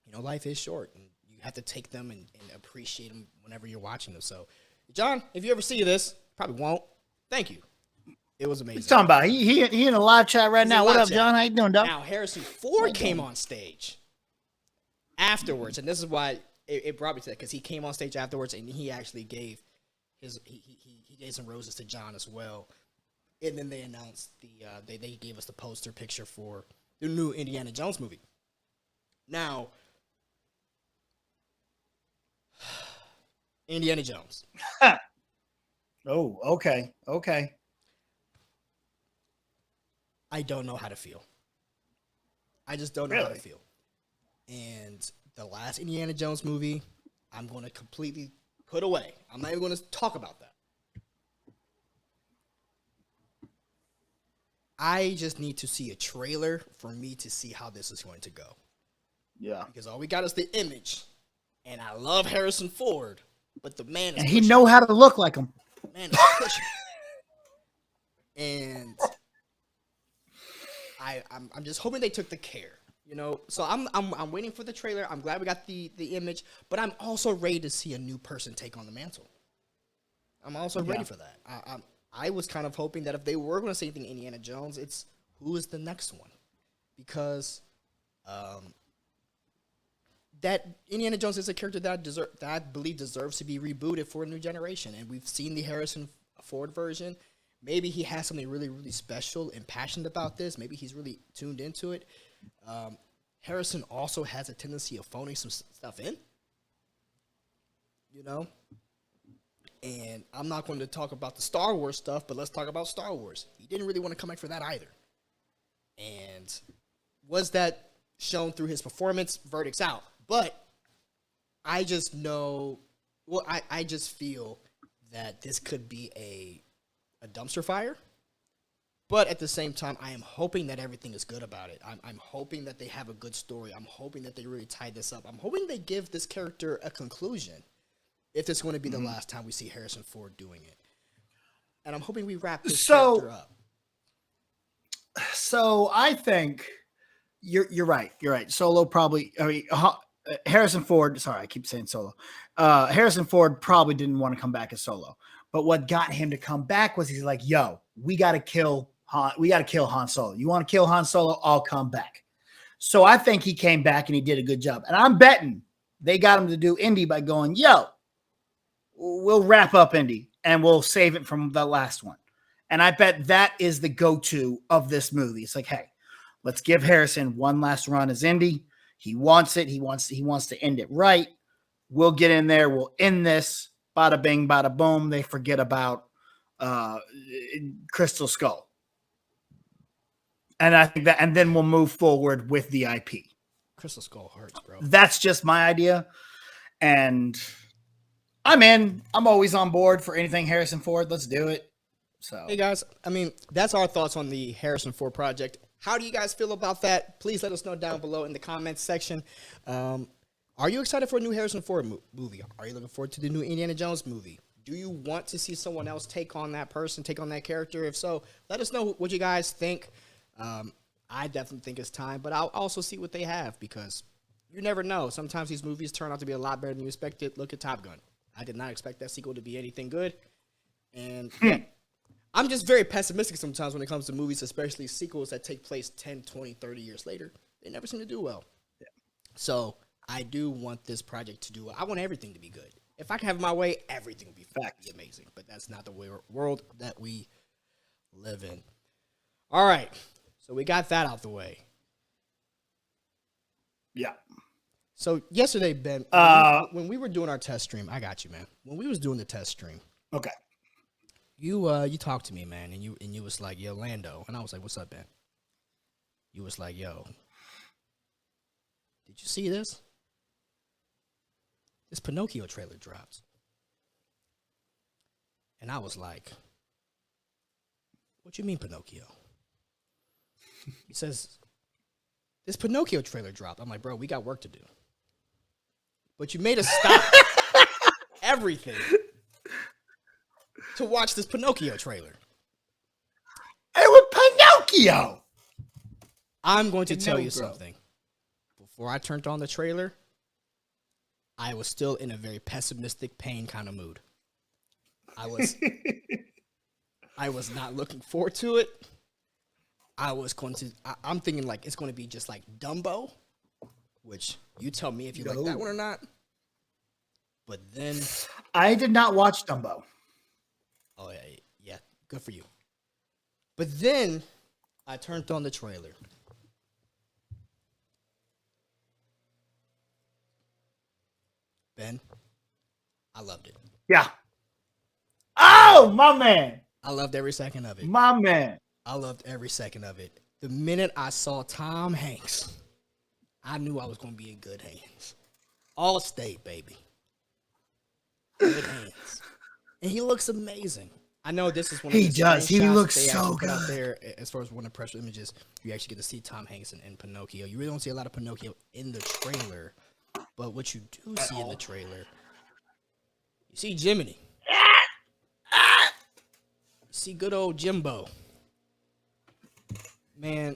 you know, life is short, and you have to take them and appreciate them whenever you're watching them. So, John, if you ever see this, probably won't. Thank you. It was amazing. He's talking about he in a live chat right now. What up, John? How you doing, dog? Now Harrison Ford came on stage. afterwards, and this is why it brought me to that, because he came on stage afterwards and he actually gave he gave some roses to John as well. And then they announced they gave us the poster picture for the new Indiana Jones movie. Now, Indiana Jones. Oh, okay. I don't know how to feel. I just don't know how to feel. And the last Indiana Jones movie, I'm going to completely put away. I'm not even going to talk about that. I just need to see a trailer for me to see how this is going to go. Yeah. Because all we got is the image. And I love Harrison Ford, but the man is And pushing. he know how to look like him. Man is pushing. And I'm just hoping they took the care, you know. So I'm waiting for the trailer. I'm glad we got the image, but I'm also ready to see a new person take on the mantle. I'm also ready for that. I was kind of hoping that if they were going to say anything Indiana Jones, it's who is the next one, because that Indiana Jones is a character that I believe deserves to be rebooted for a new generation, and we've seen the Harrison Ford version. Maybe he has something really, really special and passionate about this. Maybe he's really tuned into it. Harrison also has a tendency of phoning some stuff in, you know? And I'm not going to talk about the Star Wars stuff, but let's talk about Star Wars. He didn't really want to come back for that either. And was that shown through his performance? Verdict's out. But I just know, well, I just feel that this could be a dumpster fire. But at the same time, I am hoping that everything is good about it. I'm hoping that they have a good story. I'm hoping that they really tie this up. I'm hoping they give this character a conclusion, if it's going to be the last time we see Harrison Ford doing it. And I'm hoping we wrap this character up. So I think you're right. You're right. Solo probably, I mean, Harrison Ford, sorry, I keep saying Solo. Harrison Ford probably didn't want to come back as Solo. But what got him to come back was he's like, yo, we got to kill Han Solo. You want to kill Han Solo? I'll come back. So I think he came back and he did a good job. And I'm betting they got him to do Indy by going, yo, we'll wrap up Indy and we'll save it from the last one. And I bet that is the go-to of this movie. It's like, hey, let's give Harrison one last run as Indy. He wants it. He wants to end it right. We'll get in there. We'll end this. Bada bing, bada boom. They forget about Crystal Skull. And I think that, and then we'll move forward with the IP. Crystal Skull hurts, bro. That's just my idea. And I'm in. I'm always on board for anything Harrison Ford. Let's do it. So, hey guys, I mean, that's our thoughts on the Harrison Ford project. How do you guys feel about that? Please let us know down below in the comments section. Are you excited for a new Harrison Ford movie? Are you looking forward to the new Indiana Jones movie? Do you want to see someone else take on that person, take on that character? If so, let us know what you guys think. I definitely think it's time, but I'll also see what they have, because you never know. Sometimes these movies turn out to be a lot better than you expected. Look at Top Gun. I did not expect that sequel to be anything good. And yeah, I'm just very pessimistic sometimes when it comes to movies, especially sequels that take place 10, 20, 30 years later. They never seem to do well. Yeah. So I do want this project to do well. I want everything to be good. If I can have my way, everything will be amazing. But that's not the world that we live in. All right. So we got that out the way. Yeah. So yesterday, Ben, when we were doing our test stream, I got you, man. When we was doing the test stream, okay, you talked to me, man, and you was like, yo, Lando, and I was like, what's up, Ben? You was like, yo, did you see this? This Pinocchio trailer drops, and I was like, what you mean Pinocchio? He says, this Pinocchio trailer dropped. I'm like, bro, we got work to do. But you made us stop everything to watch this Pinocchio trailer. It was Pinocchio. I'm going to tell you something. Before I turned on the trailer, I was still in a very pessimistic, pain kind of mood. I was not looking forward to it. I'm thinking like it's going to be just like Dumbo, which you tell me if you like that one or not. But then I did not watch Dumbo. oh yeah, good for you. But then I turned on the trailer. Ben, I loved it. Yeah. Oh, my man. I loved every second of it. My man. I loved every second of it. The minute I saw Tom Hanks, I knew I was going to be in good hands. All state, baby. Good hands. And he looks amazing. I know this is one of the He does. He screenshots looks they so actually put good. out there as far as one of the press images. You actually get to see Tom Hanks in Pinocchio. You really don't see a lot of Pinocchio in the trailer. But what you do see in the trailer, you see Jiminy. You see good old Jimbo. Man,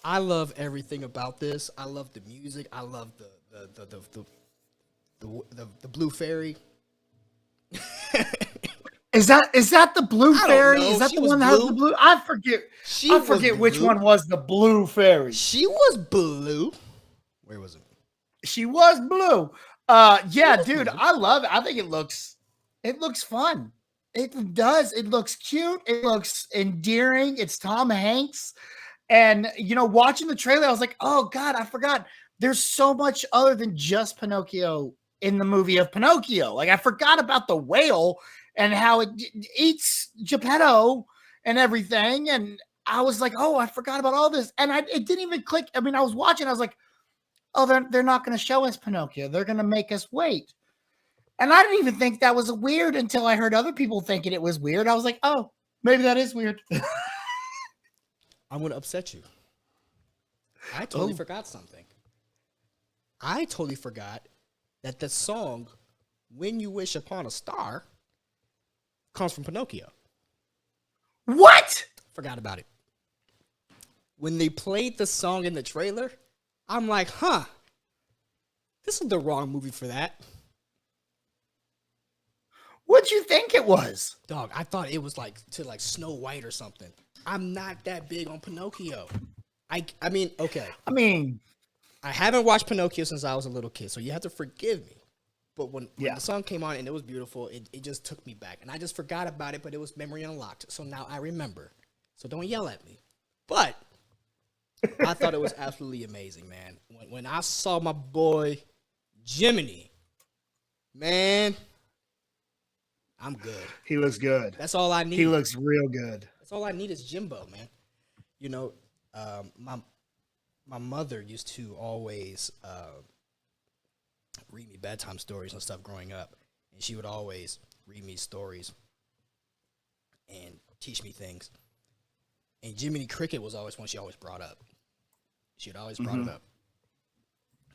I love everything about this. I love the music. I love the blue fairy. Is that the blue I don't fairy? know. Is that She the was one that has blue. the blue? I forget. I forget which one was the blue fairy. She was blue. Where was it? She was blue. Yeah, was dude, blue. I love it. I think it looks fun. It does. It looks cute. It looks endearing. It's Tom Hanks. And, watching the trailer, I was like, oh, God, I forgot. There's so much other than just Pinocchio in the movie of Pinocchio. Like, I forgot about the whale and how it eats Geppetto and everything. And I was like, oh, I forgot about all this. And it didn't even click. I mean, I was watching. I was like, oh, they're not going to show us Pinocchio. They're going to make us wait. And I didn't even think that was weird until I heard other people thinking it was weird. I was like, oh, maybe that is weird. I'm going to upset you. I totally forgot something. I totally forgot that the song When You Wish Upon a Star comes from Pinocchio. What? Forgot about it. When they played the song in the trailer, I'm like, huh, this is the wrong movie for that. What'd you think it was? Dog, I thought it was like Snow White or something. I'm not that big on Pinocchio. I mean, okay. I haven't watched Pinocchio since I was a little kid, so you have to forgive me. But when the song came on and it was beautiful, it just took me back. And I just forgot about it, but it was memory unlocked. So now I remember. So don't yell at me. But I thought it was absolutely amazing, man. When I saw my boy Jiminy, man, I'm good. He looks good. That's all I need. He looks real good. That's all I need is Jimbo, man. You know, my mother used to always read me bedtime stories and stuff growing up, and she would always read me stories and teach me things. And Jiminy Cricket was always one she always brought up. She had always brought it up,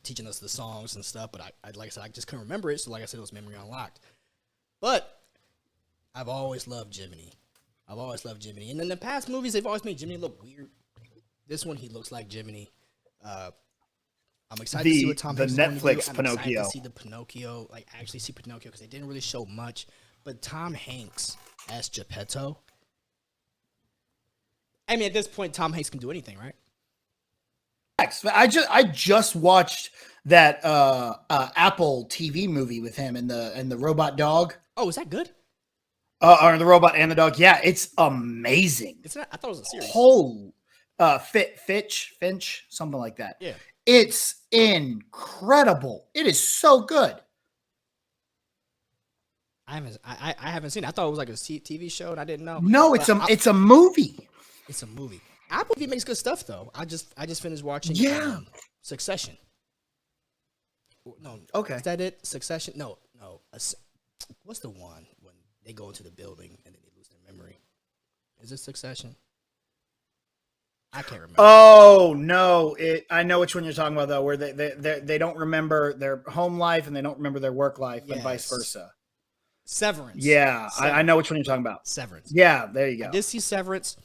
teaching us the songs and stuff. But I like I said, I just couldn't remember it. So like I said, it was memory unlocked. But I've always loved Jiminy. I've always loved Jiminy. And in the past movies, they've always made Jiminy look weird. This one, he looks like Jiminy. I'm excited to see what Tom Hanks is going to do. I'm excited to see the Pinocchio, actually see Pinocchio, because they didn't really show much. But Tom Hanks as Geppetto, I mean, at this point, Tom Hanks can do anything, right? I just watched that Apple TV movie with him and the robot dog. Oh, is that good? Or the robot and the dog. Yeah, it's amazing. It's not. I thought it was a series. Whole Finch, something like that. Yeah. It's incredible. It is so good. I haven't seen it. I thought it was like a TV show, and I didn't know. No, it's a movie. It's a movie. Apple TV makes good stuff, though. I just finished watching Succession. No. Okay. Is that it? Succession? No. What's the one when they go into the building and then they lose their memory? Is it Succession? I can't remember. Oh no! I know which one you're talking about though, where they don't remember their home life and they don't remember their work life, and vice versa. Severance. Yeah, I know which one you're talking about. Severance. Yeah, there you go. I did see Severance,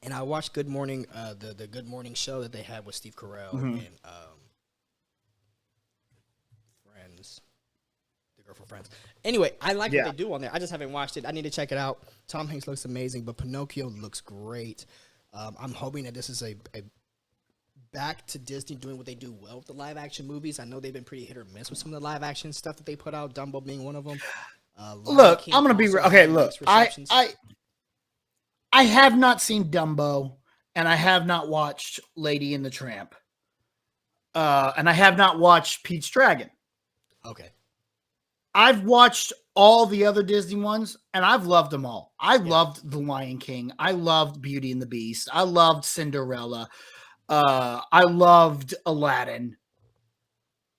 and I watched Good Morning, the Good Morning show that they had with Steve Carell and Friends, the girl from Friends. Anyway, I like what they do on there. I just haven't watched it. I need to check it out. Tom Hanks looks amazing, but Pinocchio looks great. I'm hoping that this is a back to Disney doing what they do well with the live action movies. I know they've been pretty hit or miss with some of the live action stuff that they put out. Dumbo being one of them. Look, I'm gonna be okay. Look, I have not seen Dumbo, and I have not watched Lady and the Tramp, and I have not watched Pete's Dragon. Okay. I've watched all the other Disney ones, and I've loved them all. I loved The Lion King. I loved Beauty and the Beast. I loved Cinderella. I loved Aladdin.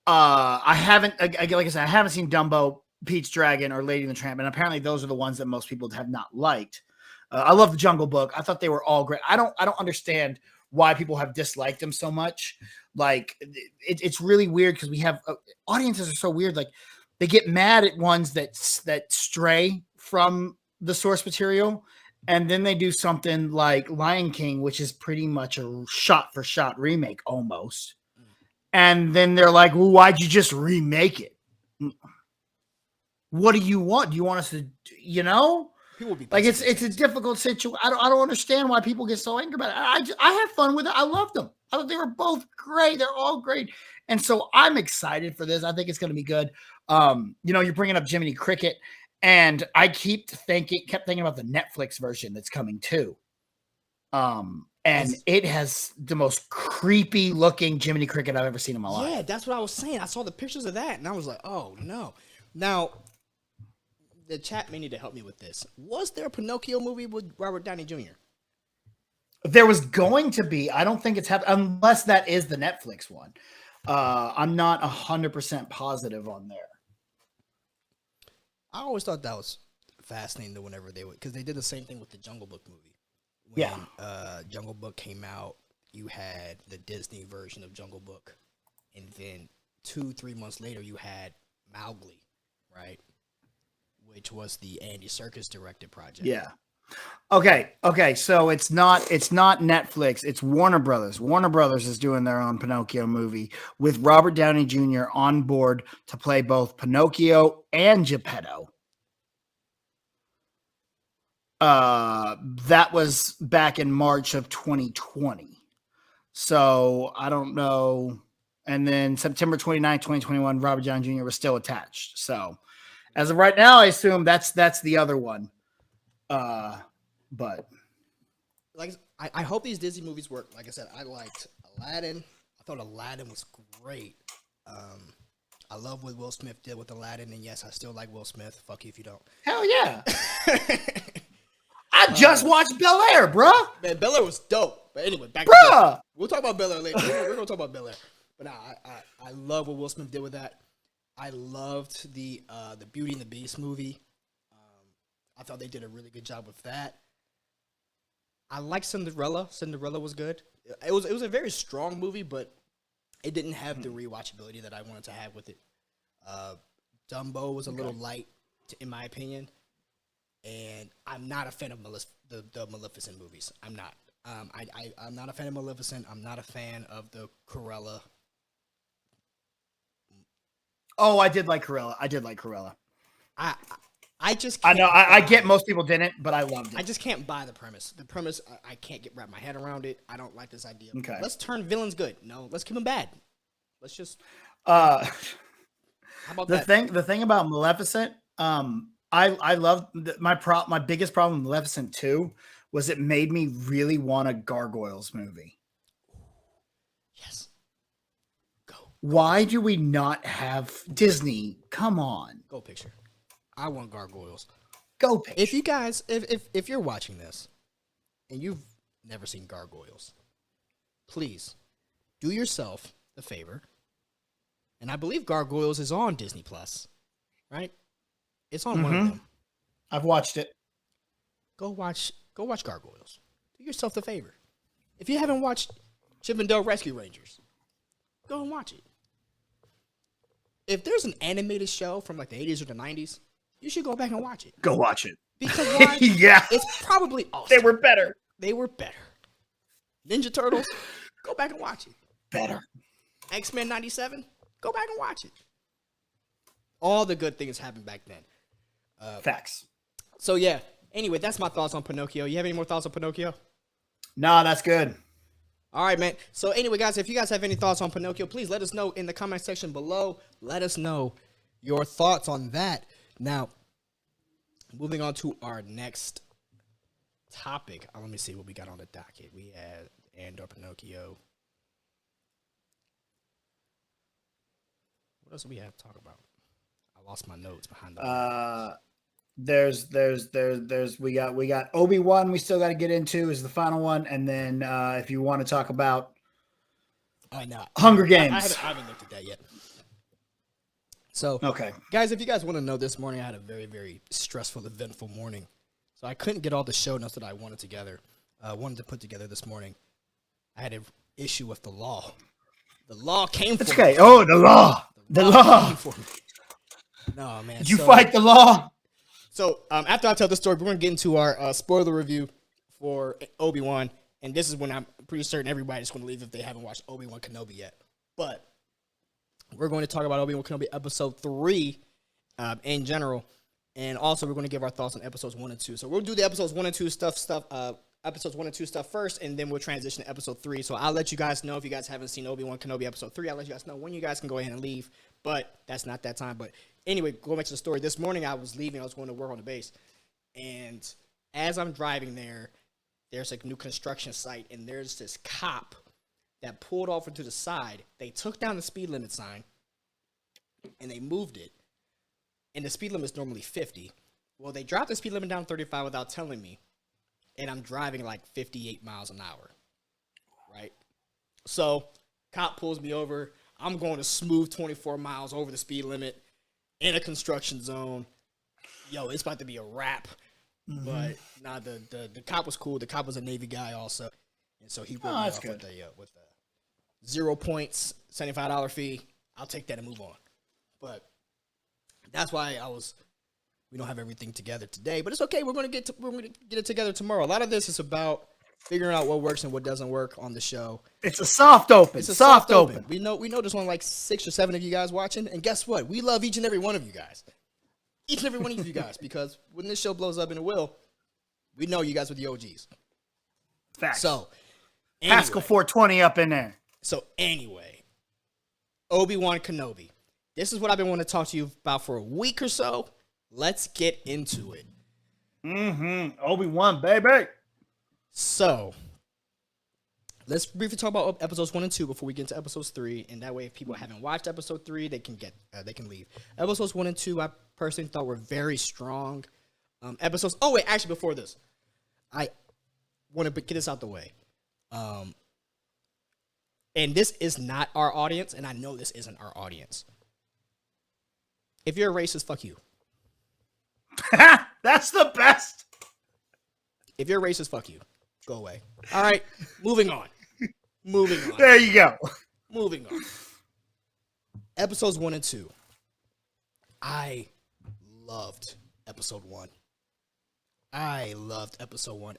I haven't, like I said, I haven't seen Dumbo, Pete's Dragon, or Lady and the Tramp, and apparently those are the ones that most people have not liked. I love The Jungle Book. I thought they were all great. I don't understand why people have disliked them so much. Like it's really weird because we have audiences are so weird. Like they get mad at ones that stray from the source material, and then they do something like Lion King, which is pretty much a shot for shot remake almost. And then they're like, well, why'd you just remake it? What do you want? Do you want us to, People will be like, it's a difficult situation. I don't understand why people get so angry about it. I had fun with it. I loved them. I thought they were both great. They're all great. And so I'm excited for this. I think it's going to be good. You're bringing up Jiminy Cricket, and I kept thinking about the Netflix version that's coming too. And it has the most creepy looking Jiminy Cricket I've ever seen in my life. Yeah, that's what I was saying. I saw the pictures of that, and I was like, oh, no. Now, the chat may need to help me with this. Was there a Pinocchio movie with Robert Downey Jr.? There was going to be. I don't think it's happened, unless that is the Netflix one. I'm not 100% positive on there. I always thought that was fascinating to whenever they would, because they did the same thing with the Jungle Book movie. When Jungle Book came out, you had the Disney version of Jungle Book, and then 2-3 months later, you had Mowgli, right? Which was the Andy Serkis directed project. Yeah. Okay. So it's not Netflix. It's Warner Brothers. Warner Brothers is doing their own Pinocchio movie with Robert Downey Jr. on board to play both Pinocchio and Geppetto. That was back in March of 2020. So I don't know. And then September 29, 2021, Robert Downey Jr. was still attached. So as of right now, I assume that's the other one. But like I hope these Disney movies work. Like I said, I liked Aladdin. I thought Aladdin was great. I love what Will Smith did with Aladdin, and yes, I still like Will Smith. Fuck you if you don't. Hell yeah. I just watched Bel Air, bruh. Man, Bel Air was dope. But anyway, back bruh. to we'll talk about Bel Air later. We're gonna talk about Bel Air. But nah, I love what Will Smith did with that. I loved the Beauty and the Beast movie. I thought they did a really good job with that. I liked Cinderella. Cinderella was good. It was a very strong movie, but it didn't have the rewatchability that I wanted to have with it. Dumbo was a little light, in my opinion, and I'm not a fan of the Maleficent movies. I'm not. I'm not a fan of Maleficent. I'm not a fan of the Cruella. Oh, I did like Cruella. I just can't, I know I get most people didn't, but I loved it. I just can't buy the premise. The premise I can't wrap my head around it. I don't like this idea. Okay. Let's turn villains good. No, let's keep them bad. Let's just how about the thing about Maleficent, I love my biggest problem with Maleficent 2 was it made me really want a Gargoyles movie. Yes. Go. Why do we not have Disney? Come on. Go picture. I want Gargoyles. Go picture. If you guys, if you're watching this and you've never seen Gargoyles, please do yourself a favor. And I believe Gargoyles is on Disney Plus, right? It's on one of them. I've watched it. Go watch Gargoyles. Do yourself a favor. If you haven't watched Chip and Dale Rescue Rangers, go and watch it. If there's an animated show from like the 80s or the 90s, you should go back and watch it. Go watch it. Because why? Yeah. It's probably awesome. They were better. Ninja Turtles, go back and watch it. Better. X-Men 97, go back and watch it. All the good things happened back then. Facts. So yeah. Anyway, that's my thoughts on Pinocchio. You have any more thoughts on Pinocchio? Nah, that's good. All right, man. So anyway, guys, if you guys have any thoughts on Pinocchio, please let us know in the comment section below. Let us know your thoughts on that. Now, moving on to our next topic. Let me see what we got on the docket. We had Andor Pinocchio. What else do we have to talk about? I lost my notes behind the we got Obi-Wan we still got to get into is the final one, and then if you want to talk about Hunger Games. I haven't looked at that yet. So, okay, guys, if you guys want to know, this morning I had a very, very stressful, eventful morning. So I couldn't get all the show notes that I wanted to put together this morning. I had an issue with the law. The law came for me. Okay. Oh, the law. The law. Came for me. No, man. Did you fight the law? So after I tell the story, we're going to get into our spoiler review for Obi-Wan. And this is when I'm pretty certain everybody's going to leave if they haven't watched Obi-Wan Kenobi yet. But we're going to talk about Obi-Wan Kenobi episode 3 in general. And also we're going to give our thoughts on episodes 1 and 2. So we'll do the episodes 1 and 2 episodes 1 and 2 stuff first, and then we'll transition to episode 3. So I'll let you guys know if you guys haven't seen Obi-Wan Kenobi episode 3. I'll let you guys know when you guys can go ahead and leave. But that's not that time. But anyway, going back to the story. This morning I was leaving. I was going to work on the base. And as I'm driving there, there's a new construction site, and there's this cop that pulled off into the side. They took down the speed limit sign, and they moved it. And the speed limit is normally 50. Well, they dropped the speed limit down to 35 without telling me, and I'm driving like 58 miles an hour, right? So cop pulls me over. I'm going a smooth 24 miles over the speed limit in a construction zone. Yo, it's about to be a wrap. Mm-hmm. But nah, the cop was cool. The cop was a Navy guy also, and so he wrote me off with a 0 points, $75 fee. I'll take that and move on. But that's why we don't have everything together today, but it's okay. We're going to get it together tomorrow. A lot of this is about figuring out what works and what doesn't work on the show. It's a soft open. It's a soft open. We know there's only like 6 or 7 of you guys watching, and guess what? We love each and every one of you guys. Each and every one of you guys, because when this show blows up, and it will, we know you guys are the OGs. Facts. So, anyway, Pascal 420 up in there. So anyway, Obi-Wan Kenobi. This is what I've been wanting to talk to you about for a week or so. Let's get into it. Obi-Wan, baby. So, let's briefly talk about episodes 1 and 2 before we get into episodes 3. And that way, if people haven't watched episode 3, they can leave. Episodes 1 and 2, I personally thought were very strong episodes. Oh wait, actually, before this, I want to get this out the way. And this is not our audience, and I know this isn't our audience. If you're a racist, fuck you. That's the best. If you're a racist, fuck you. Go away. All right, moving on. There you go. Moving on. Episodes 1 and 2. I loved episode 1.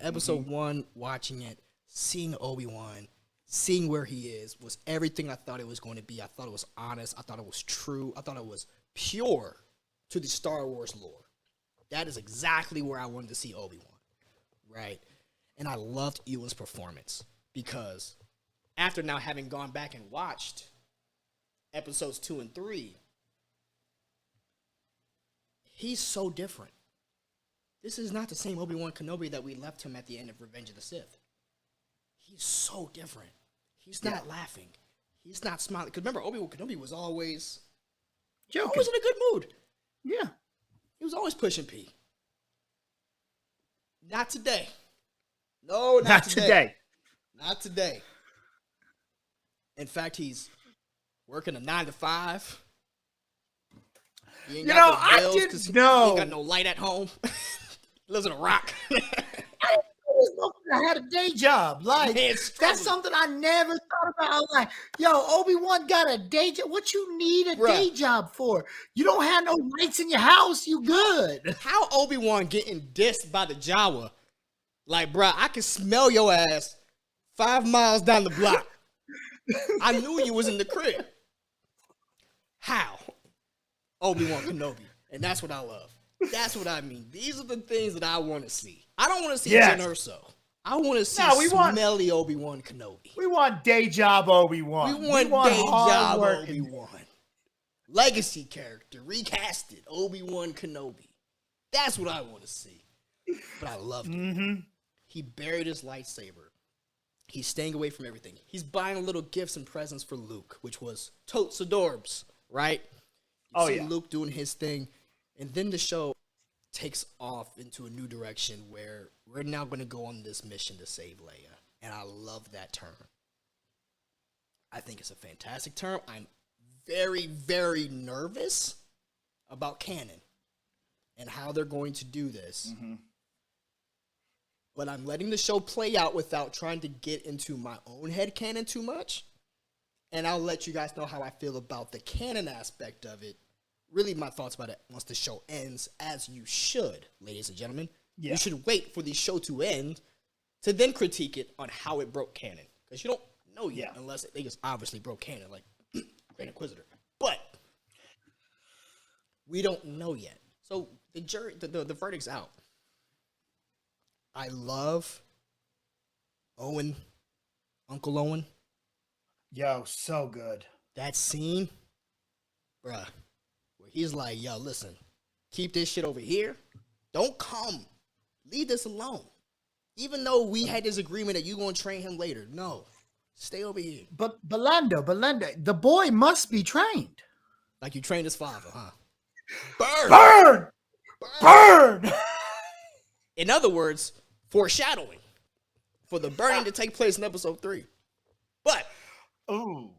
Episode 1, watching it, seeing Obi-Wan, seeing where he is, was everything I thought it was going to be. I thought it was honest. I thought it was true. I thought it was pure to the Star Wars lore. That is exactly where I wanted to see Obi-Wan, right? And I loved Ewan's performance because after now having gone back and watched episodes 2 and 3, he's so different. This is not the same Obi-Wan Kenobi that we left him at the end of Revenge of the Sith. He's so different. He's not laughing. He's not smiling. Because remember, Obi-Wan Kenobi was always joking. Always in a good mood. Yeah. He was always pushing P. Not today. No, not today. Not today. In fact, he's working a 9 to 5. He ain't got no bills, I didn't know. He ain't got no light at home. Lives in a rock. I had a day job. Like, that's something I never thought about. I was like, yo, Obi-Wan got a day job. What you need a day job for? You don't have no lights in your house. You good. How Obi-Wan getting dissed by the Jawa? Like, bruh, I can smell your ass 5 miles down the block. I knew you was in the crib. How? Obi-Wan Kenobi. And that's what I love. That's what I mean. These are the things that I want to see. I don't want to see Jyn Erso. I want to see we want smelly Obi-Wan Kenobi. we want day job Obi-Wan. We want day job hard-working- Obi-Wan. Legacy character, recasted Obi-Wan Kenobi. That's what I want to see. But I loved it. Mm-hmm. He buried his lightsaber. He's staying away from everything. He's buying little gifts and presents for Luke, which was totes adorbs, right? You see Luke doing his thing. And then the show takes off into a new direction where we're now going to go on this mission to save Leia. And I love that term. I think it's a fantastic term. I'm very, very nervous about canon and how they're going to do this. Mm-hmm. But I'm letting the show play out without trying to get into my own headcanon too much. And I'll let you guys know how I feel about the canon aspect of it. Really, my thoughts about it once the show ends, as you should, ladies and gentlemen. Yeah. You should wait for the show to end to then critique it on how it broke canon. Because you don't know yet unless they just obviously broke canon, like Great Inquisitor. But we don't know yet. So the verdict's out. I love Owen, Uncle Owen. Yo, so good. That scene, bruh, where he's like, yo, listen, keep this shit over here. Don't come. Leave this alone. Even though we had this agreement that you going to train him later. No. Stay over here. But Belando, the boy must be trained. Like you trained his father, huh? Burn! Burn! In other words, foreshadowing for the burning to take place in episode 3. But, ooh,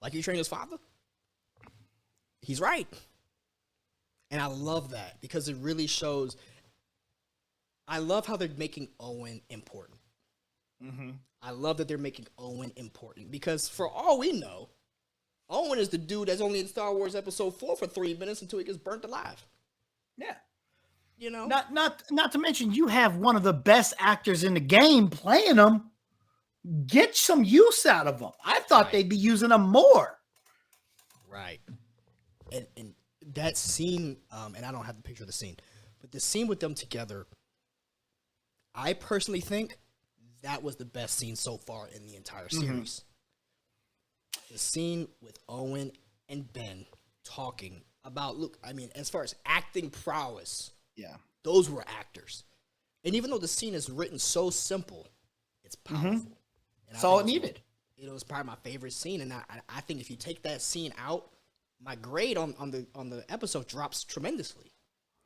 like he trained his father, he's right. And I love that because it really shows. I love how they're making Owen important. mm-hmm. I love that they're making Owen important because for all we know, Owen is the dude that's only in Star Wars Episode 4 for 3 minutes until he gets burnt alive. Yeah. You know? Not to mention you have one of the best actors in the game playing him. Get some use out of them. I thought they'd be using them more. Right. And that scene, and I don't have the picture of the scene, but the scene with them together, I personally think that was the best scene so far in the entire series. The scene with Owen and Ben talking about, look, I mean, as far as acting prowess, those were actors. And even though the scene is written so simple, it's powerful. That's all it needed. It was probably my favorite scene, and I think if you take that scene out, my grade on the episode drops tremendously.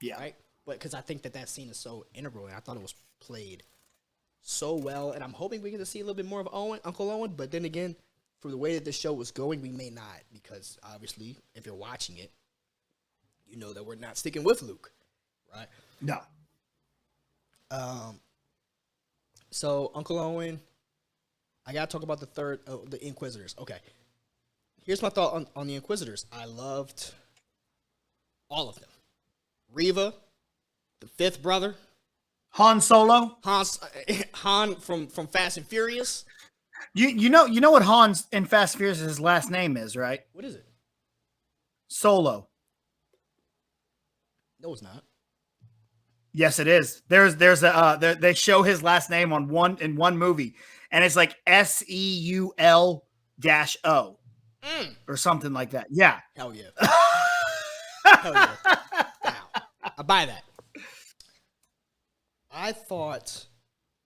Yeah. Right? But because I think that scene is so integral, and I thought it was played so well, and I'm hoping we get to see a little bit more of Owen, Uncle Owen, but then again, for the way that the show was going, we may not, because obviously, if you're watching it, you know that we're not sticking with Luke, right? No. So Uncle Owen, I gotta talk about the Inquisitors. Okay, here's my thought on the Inquisitors. I loved all of them. Reva, the fifth brother, Han Solo, Han from Fast and Furious. You know what Han's in Fast and Furious' his last name is, right? What is it? Solo. No, it's not. Yes, it is. There's a they show his last name in one movie, and it's like SEUL-O or something like that. Yeah. Hell yeah. Hell yeah. Wow. I buy that. I thought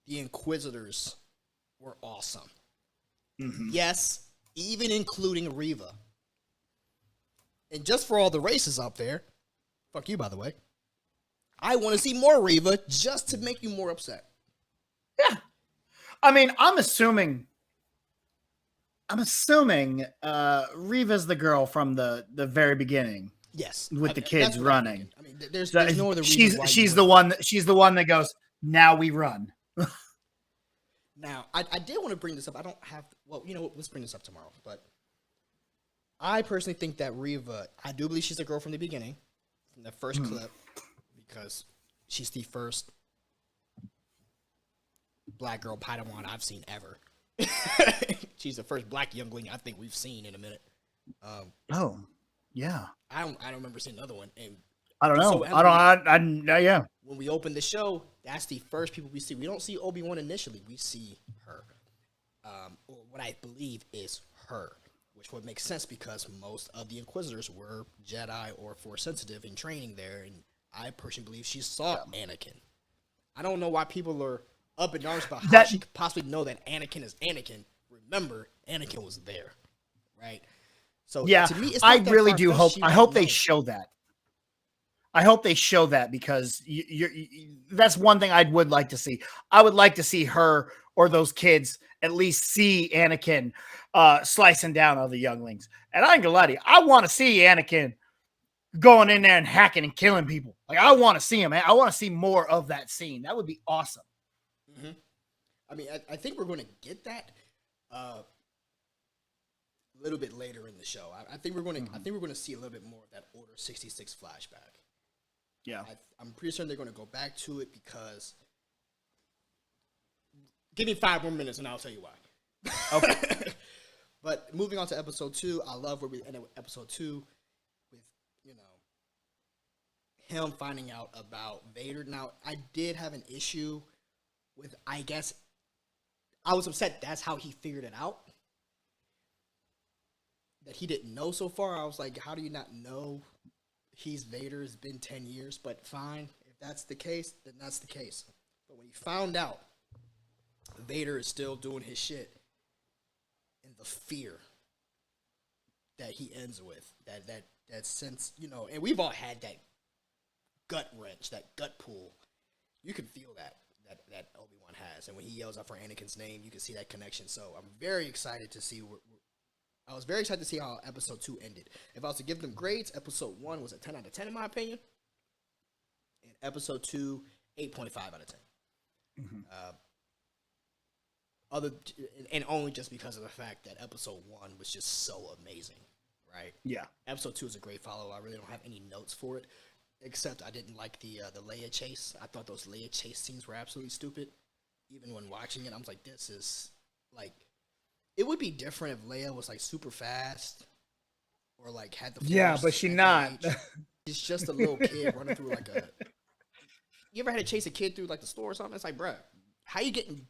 the Inquisitors were awesome. Mm-hmm. Yes, even including Reva. And just for all the races out there, fuck you, by the way, I want to see more Reva just to make you more upset. Yeah. I mean, I'm assuming Reva's the girl from the very beginning. Yes. With the kids running. I mean, there's no other reason why she's the one that goes, now we run. Now, I did want to bring this up. I don't have, well, you know what, let's bring this up tomorrow. But I personally think that Reva, I do believe she's a girl from the beginning, from the first clip, because she's the first black girl Padawan I've seen ever. She's the first black youngling I think we've seen in a minute. Oh, yeah. I don't remember seeing another one. And I don't know. So Yeah. when we open the show, that's the first people we see. We don't see Obi-Wan initially. We see her. Or what I believe is her, which would make sense because most of the Inquisitors were Jedi or Force sensitive in training there, and I personally believe she saw Anakin. I don't know why people are up in arms about how she could possibly know that Anakin is Anakin. Remember, Anakin was there, right? So yeah, to me, it's I not that really do hope. I hope they know. show that. I hope they show that because that's one thing I would like to see. I would like to see her or those kids at least see Anakin slicing down other younglings. And I ain't gonna lie to you, I want to see Anakin going in there and hacking and killing people. Like I want to see him, man. I want to see more of that scene. That would be awesome. Mm-hmm. I mean, I think we're going to get that a little bit later in the show. I think we're going to. I think we're going to see a little bit more of that Order 66 flashback. Yeah, I'm pretty certain they're going to go back to it because. Give me 5 more minutes and I'll tell you why. Okay. But moving on to episode 2, I love where we ended with episode 2 with, him finding out about Vader. Now, I did have an issue with, I guess, I was upset that's how he figured it out. That he didn't know so far. I was like, how do you not know he's Vader? It's been 10 years, but fine. If that's the case, then that's the case. But when he found out Vader is still doing his shit, and the fear that he ends with, that sense, and we've all had that gut wrench, that gut pull. You can feel that Obi-Wan has, and when he yells out for Anakin's name, you can see that connection. So I'm very excited to see I was very excited to see how episode 2 ended. If I was to give them grades, episode 1 was a 10 out of 10 in my opinion, and episode 2, 8.5 out of 10. Mm-hmm. And only just because of the fact that episode 1 was just so amazing, right? Yeah. Episode 2 is a great follow. I really don't have any notes for it, except I didn't like the Leia chase. I thought those Leia chase scenes were absolutely stupid. Even when watching it, I was like, this is like, it would be different if Leia was like super fast or like had the Force. Yeah, but she's not. She's just a little kid running through like a. You ever had to chase a kid through like the store or something? It's like, bruh, how you getting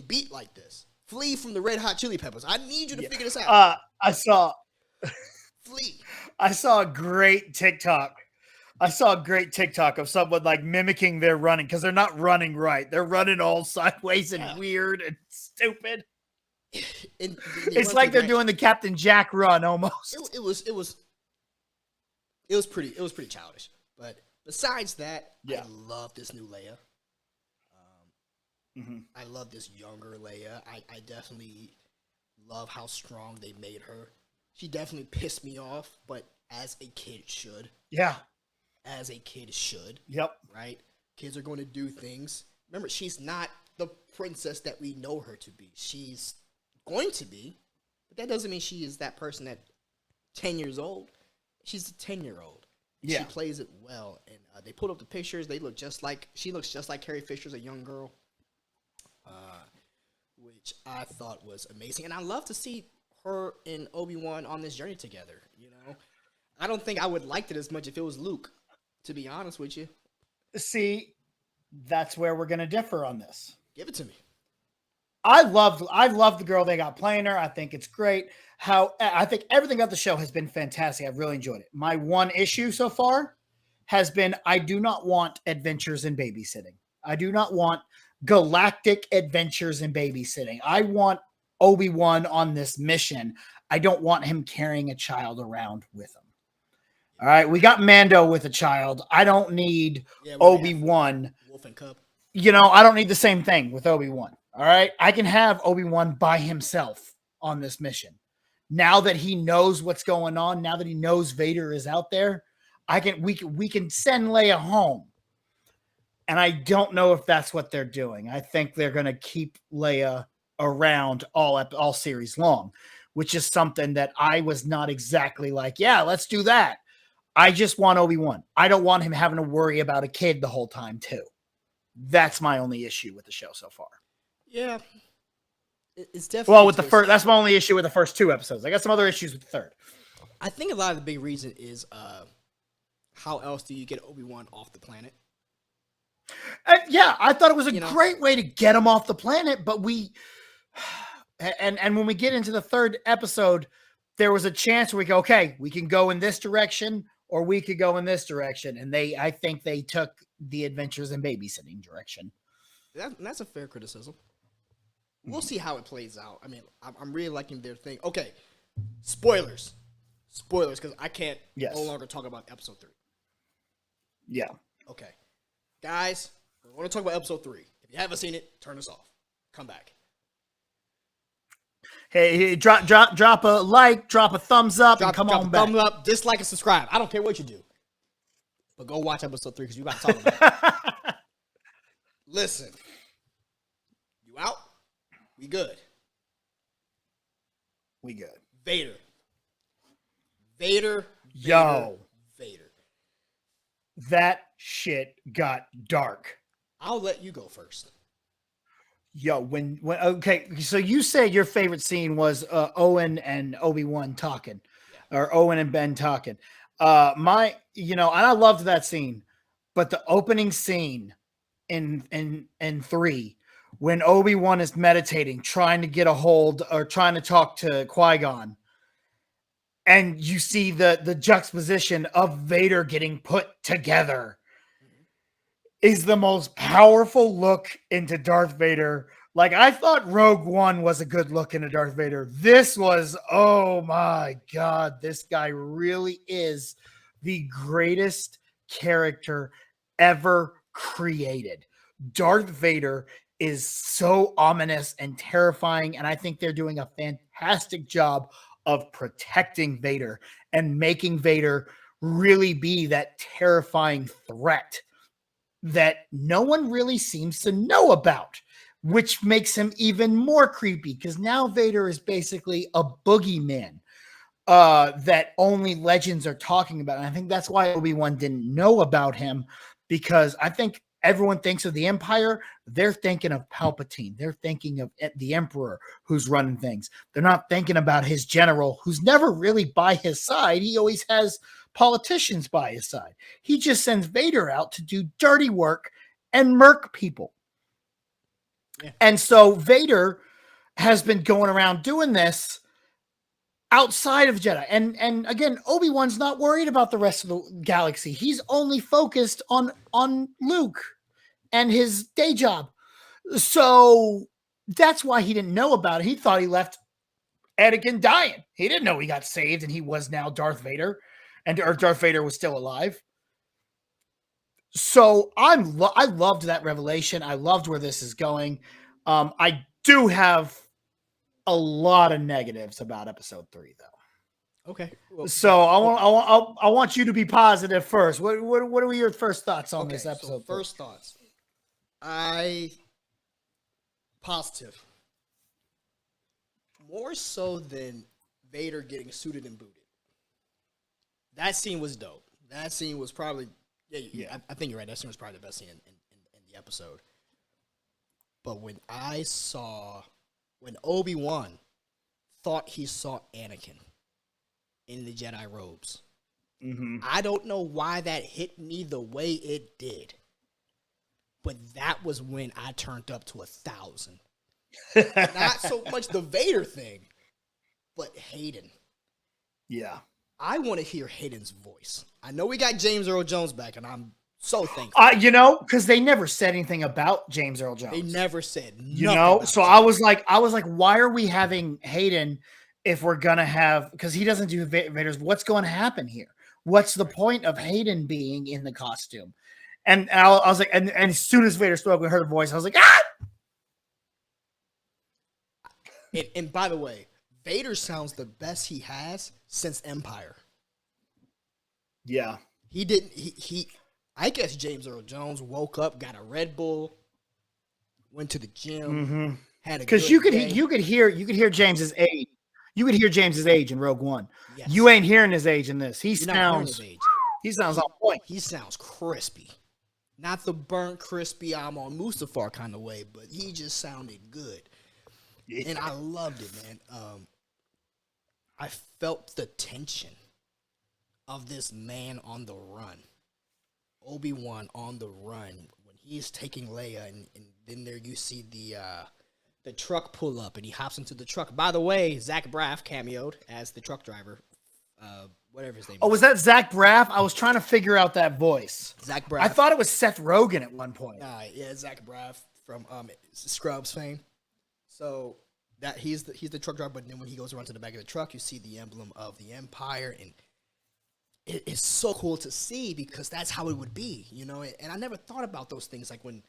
beat like this? Flee from the Red Hot Chili Peppers. I need you to figure this out. Flee. I saw a great TikTok. Of someone like mimicking their running because they're not running right. They're running all sideways and weird and stupid. It's like they're doing the Captain Jack run almost. It was pretty childish. But besides that, I love this new Leia. I love this younger Leia. I definitely love how strong they made her. She definitely pissed me off, but as a kid should. Yeah. As a kid should. Yep. Right? Kids are going to do things. Remember, she's not the princess that we know her to be. She's going to be, but that doesn't mean she is that person at 10 years old. She's a 10-year-old. Yeah. She plays it well. And they pulled up the pictures. She looks just like Carrie Fisher's a young girl. Which I thought was amazing. And I love to see her and Obi-Wan on this journey together, I don't think I would like it as much if it was Luke, to be honest with you. See, that's where we're going to differ on this. Give it to me. I love the girl they got playing her. I think it's great. I think everything about the show has been fantastic. I've really enjoyed it. My one issue so far has been I do not want adventures in babysitting. I do not want galactic adventures in babysitting. I want Obi-Wan on this mission. I don't want him carrying a child around with him. All right, we got Mando with a child. I don't need Obi-Wan. Wolf and Cub. I don't need the same thing with Obi-Wan. All right, I can have Obi-Wan by himself on this mission. Now that he knows what's going on, now that he knows Vader is out there, we can send Leia home. And I don't know if that's what they're doing. I think they're going to keep Leia around all series long, which is something that I was not exactly like, yeah, let's do that. I just want Obi-Wan. I don't want him having to worry about a kid the whole time too. That's my only issue with the show so far. Yeah. It's definitely that's my only issue with the first 2 episodes. I got some other issues with the third. I think a lot of the big reason is how else do you get Obi-Wan off the planet? Yeah, I thought it was a You know? great way to get him off the planet, but and when we get into the third episode, there was a chance where we go, okay, we can go in this direction or we could go in this direction. And I think they took the adventures and babysitting direction. That's a fair criticism. We'll see how it plays out. I mean, I'm really liking their thing. Okay, spoilers, because I can't no longer talk about episode 3. Yeah. Okay, guys, we want to talk about episode 3. If you haven't seen it, turn this off. Come back. Hey, drop a like, drop a thumbs up, and come on back. Thumbs up, dislike, and subscribe. I don't care what you do, but go watch episode 3 because you got to talk about it. Listen, you out? We good. We good. Vader. Yo. Vader. That shit got dark. I'll let you go first. Yo, when okay, so you said your favorite scene was Owen and Obi-Wan talking, or Owen and Ben talking. And I loved that scene, but the opening scene in 3, when Obi-Wan is meditating, trying to get a hold or trying to talk to Qui-Gon, and you see the juxtaposition of Vader getting put together, is the most powerful look into Darth Vader. Like, I thought Rogue One was a good look into Darth Vader. This was, oh my God, this guy really is the greatest character ever created. Darth Vader is so ominous and terrifying, and I think they're doing a fantastic job of protecting Vader and making Vader really be that terrifying threat that no one really seems to know about, which makes him even more creepy because now Vader is basically a boogeyman that only legends are talking about. And I think that's why Obi-Wan didn't know about him, because I think everyone thinks of the Empire. They're thinking of Palpatine. They're thinking of the Emperor who's running things. They're not thinking about his general who's never really by his side. He always has politicians by his side. He just sends Vader out to do dirty work and murk people. Yeah. And so Vader has been going around doing this outside of Jedi. And again, Obi-Wan's not worried about the rest of the galaxy. He's only focused on Luke and his day job. So that's why he didn't know about it. He thought he left Anakin dying. He didn't know he got saved and he was now Darth Vader, or Darth Vader was still alive. So I loved that revelation. I loved where this is going. I do have a lot of negatives about episode 3, though. Okay. Well, so I want you to be positive first. What are your first thoughts on this episode? So first thoughts. Positive. More so than Vader getting suited and booted. That scene was dope. That scene was probably I think you're right. That scene was probably the best scene in the episode. But when Obi-Wan thought he saw Anakin in the Jedi robes, I don't know why that hit me the way it did, but that was when I turned up to 1,000. Not so much the Vader thing, but Hayden. Yeah. I want to hear Hayden's voice. I know we got James Earl Jones back, and I'm so thankful. Because they never said anything about James Earl Jones. They never said so I was like, why are we having Hayden if we're gonna have? Because he doesn't do Vader's. What's going to happen here? What's the point of Hayden being in the costume? And I was like, and as soon as Vader spoke, we heard the voice. I was like, ah! And by the way, Vader sounds the best he has since Empire. Yeah. He didn't. I guess James Earl Jones woke up, got a Red Bull, went to the gym, had a because you could hear James's age. You could hear James's age in Rogue One. Yes. You ain't hearing his age in this. He sounds on point. He sounds crispy, not the burnt crispy I'm on Mustafar kind of way, but he just sounded good, and I loved it, man. I felt the tension of this man on the run. Obi-Wan on the run when he's taking Leia, and then there you see the truck pull up, and he hops into the truck. By the way, Zach Braff cameoed as the truck driver, whatever his name. Oh, was that Zach Braff? I was trying to figure out that voice. Zach Braff. I thought it was Seth Rogen at one point. Yeah, Zach Braff from Scrubs fame. So that he's the truck driver, but then when he goes around to the back of the truck, you see the emblem of the Empire, and it's so cool to see because that's how it would be, you know. And I never thought about those things, like when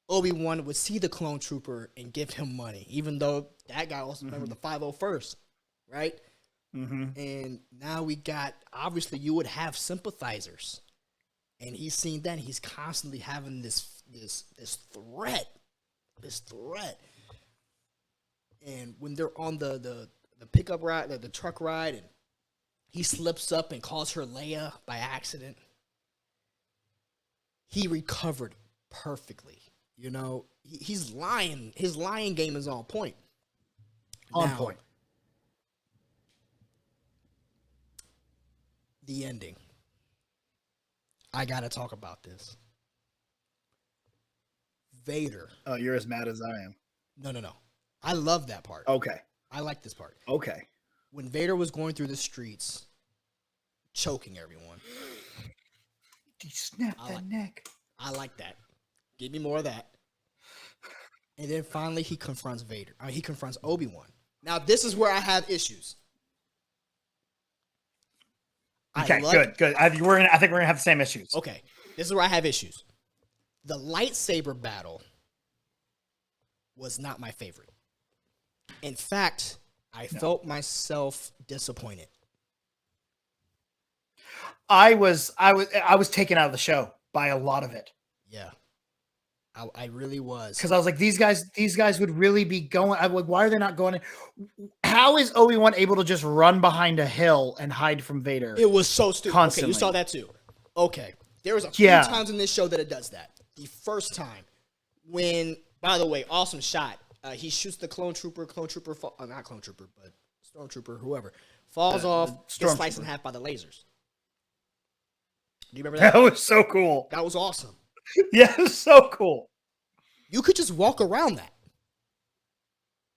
Obi-Wan would see the clone trooper and give him money, even though that guy also remember the 501st, right? Mm-hmm. And now we got, obviously you would have sympathizers, and he's seen that, and he's constantly having this threat. And when they're on the pickup ride, the truck ride, and he slips up and calls her Leia by accident, he recovered perfectly. You know, he's lying. His lying game is on point. On point. The ending. I got to talk about this. Vader. Oh, you're as mad as I am. No. I love that part. Okay. I like this part. Okay. When Vader was going through the streets, choking everyone. He snapped that neck. I like that. Give me more of that. And then finally he confronts Vader. He confronts Obi-Wan. Now, this is where I have issues. Okay, good. I think we're gonna have the same issues. Okay, this is where I have issues. The lightsaber battle was not my favorite. In fact, I felt myself disappointed. I was taken out of the show by a lot of it. Yeah, I really was, because I was like, these guys would really be going. I'm like, why are they not going in? How is Obi-Wan able to just run behind a hill and hide from Vader? It was so stupid. Constantly. Okay, you saw that too. Okay, there was a few times in this show that it does that. The first time, when, by the way, awesome shot. He shoots the clone trooper, not clone trooper, but stormtrooper, whoever, falls off, gets sliced in half by the lasers. Do you remember that? That was so cool. That was awesome. Yeah, it was so cool. You could just walk around that.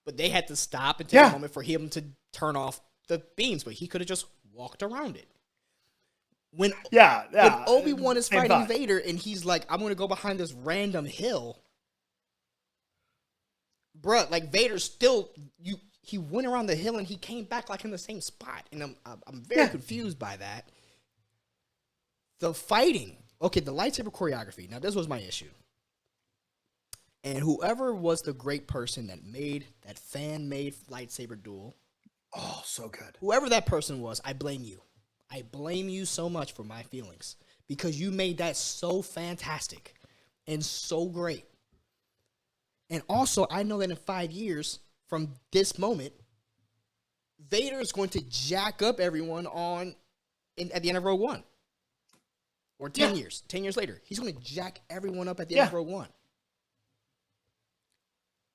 But they had to stop and take a moment for him to turn off the beams, but he could have just walked around it. When Obi-Wan is fighting Vader and he's like, I'm going to go behind this random hill. Bruh, like Vader still, he went around the hill and he came back like in the same spot. And I'm very confused by that. The fighting, okay, the lightsaber choreography. Now, this was my issue. And whoever was the great person that made that fan-made lightsaber duel. Oh, so good. Whoever that person was, I blame you. I blame you so much for my feelings. Because you made that so fantastic and so great. And also, I know that in 5 years from this moment, Vader is going to jack up everyone at the end of Rogue One. Or 10 years. 10 years later. He's going to jack everyone up at the end of Rogue One.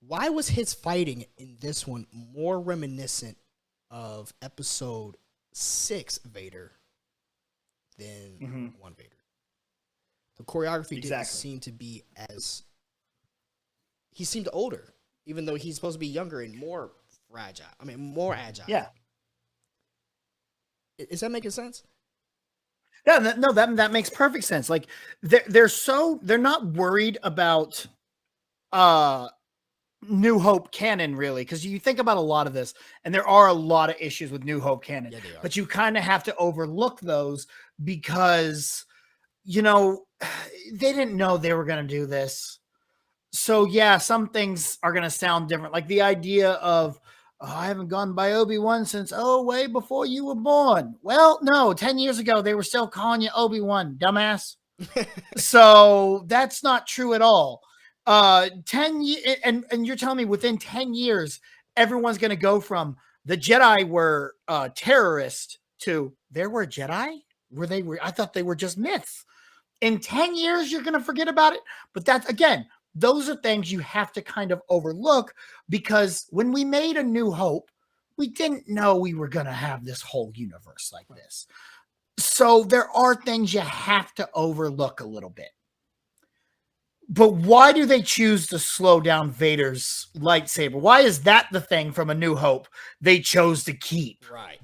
Why was his fighting in this one more reminiscent of Episode 6 Vader than 1 Vader? The choreography didn't seem to be as... He seemed older, even though he's supposed to be younger and more fragile. I mean, more agile. Yeah. Is that making sense? Yeah, no, that makes perfect sense. Like they're not worried about New Hope canon, really, because you think about a lot of this, and there are a lot of issues with New Hope canon. Yeah, they are. But you kind of have to overlook those because, you know, they didn't know they were going to do this. So, yeah, some things are going to sound different. Like the idea of, I haven't gone by Obi-Wan since, way before you were born. Well, no, 10 years ago, they were still calling you Obi-Wan, dumbass. So that's not true at all. 10 years, and you're telling me within 10 years, everyone's going to go from the Jedi were terrorists to there were Jedi? I thought they were just myths. In 10 years, you're going to forget about it. But that's, again, those are things you have to kind of overlook because when we made A New Hope, we didn't know we were going to have this whole universe like this. So there are things you have to overlook a little bit. But why do they choose to slow down Vader's lightsaber? Why is that the thing from A New Hope they chose to keep? Right.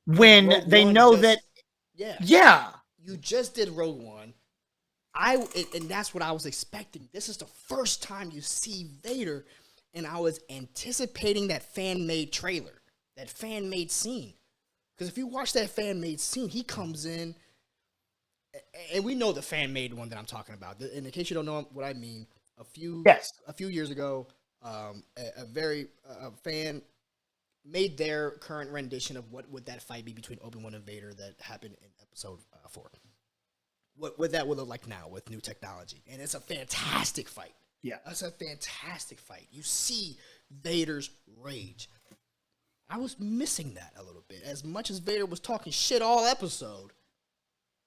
When Rogue they One know just- that, yeah, you just did Rogue One. And that's what I was expecting. This is the first time you see Vader, and I was anticipating that fan-made trailer, that fan-made scene. Because if you watch that fan-made scene, he comes in, and we know the fan-made one that I'm talking about. And in case you don't know what I mean, a few years ago, a fan made their current rendition of what would that fight be between Obi-Wan and Vader that happened in episode 4. What that would look like now with new technology. And it's a fantastic fight. Yeah. It's a fantastic fight. You see Vader's rage. I was missing that a little bit. As much as Vader was talking shit all episode,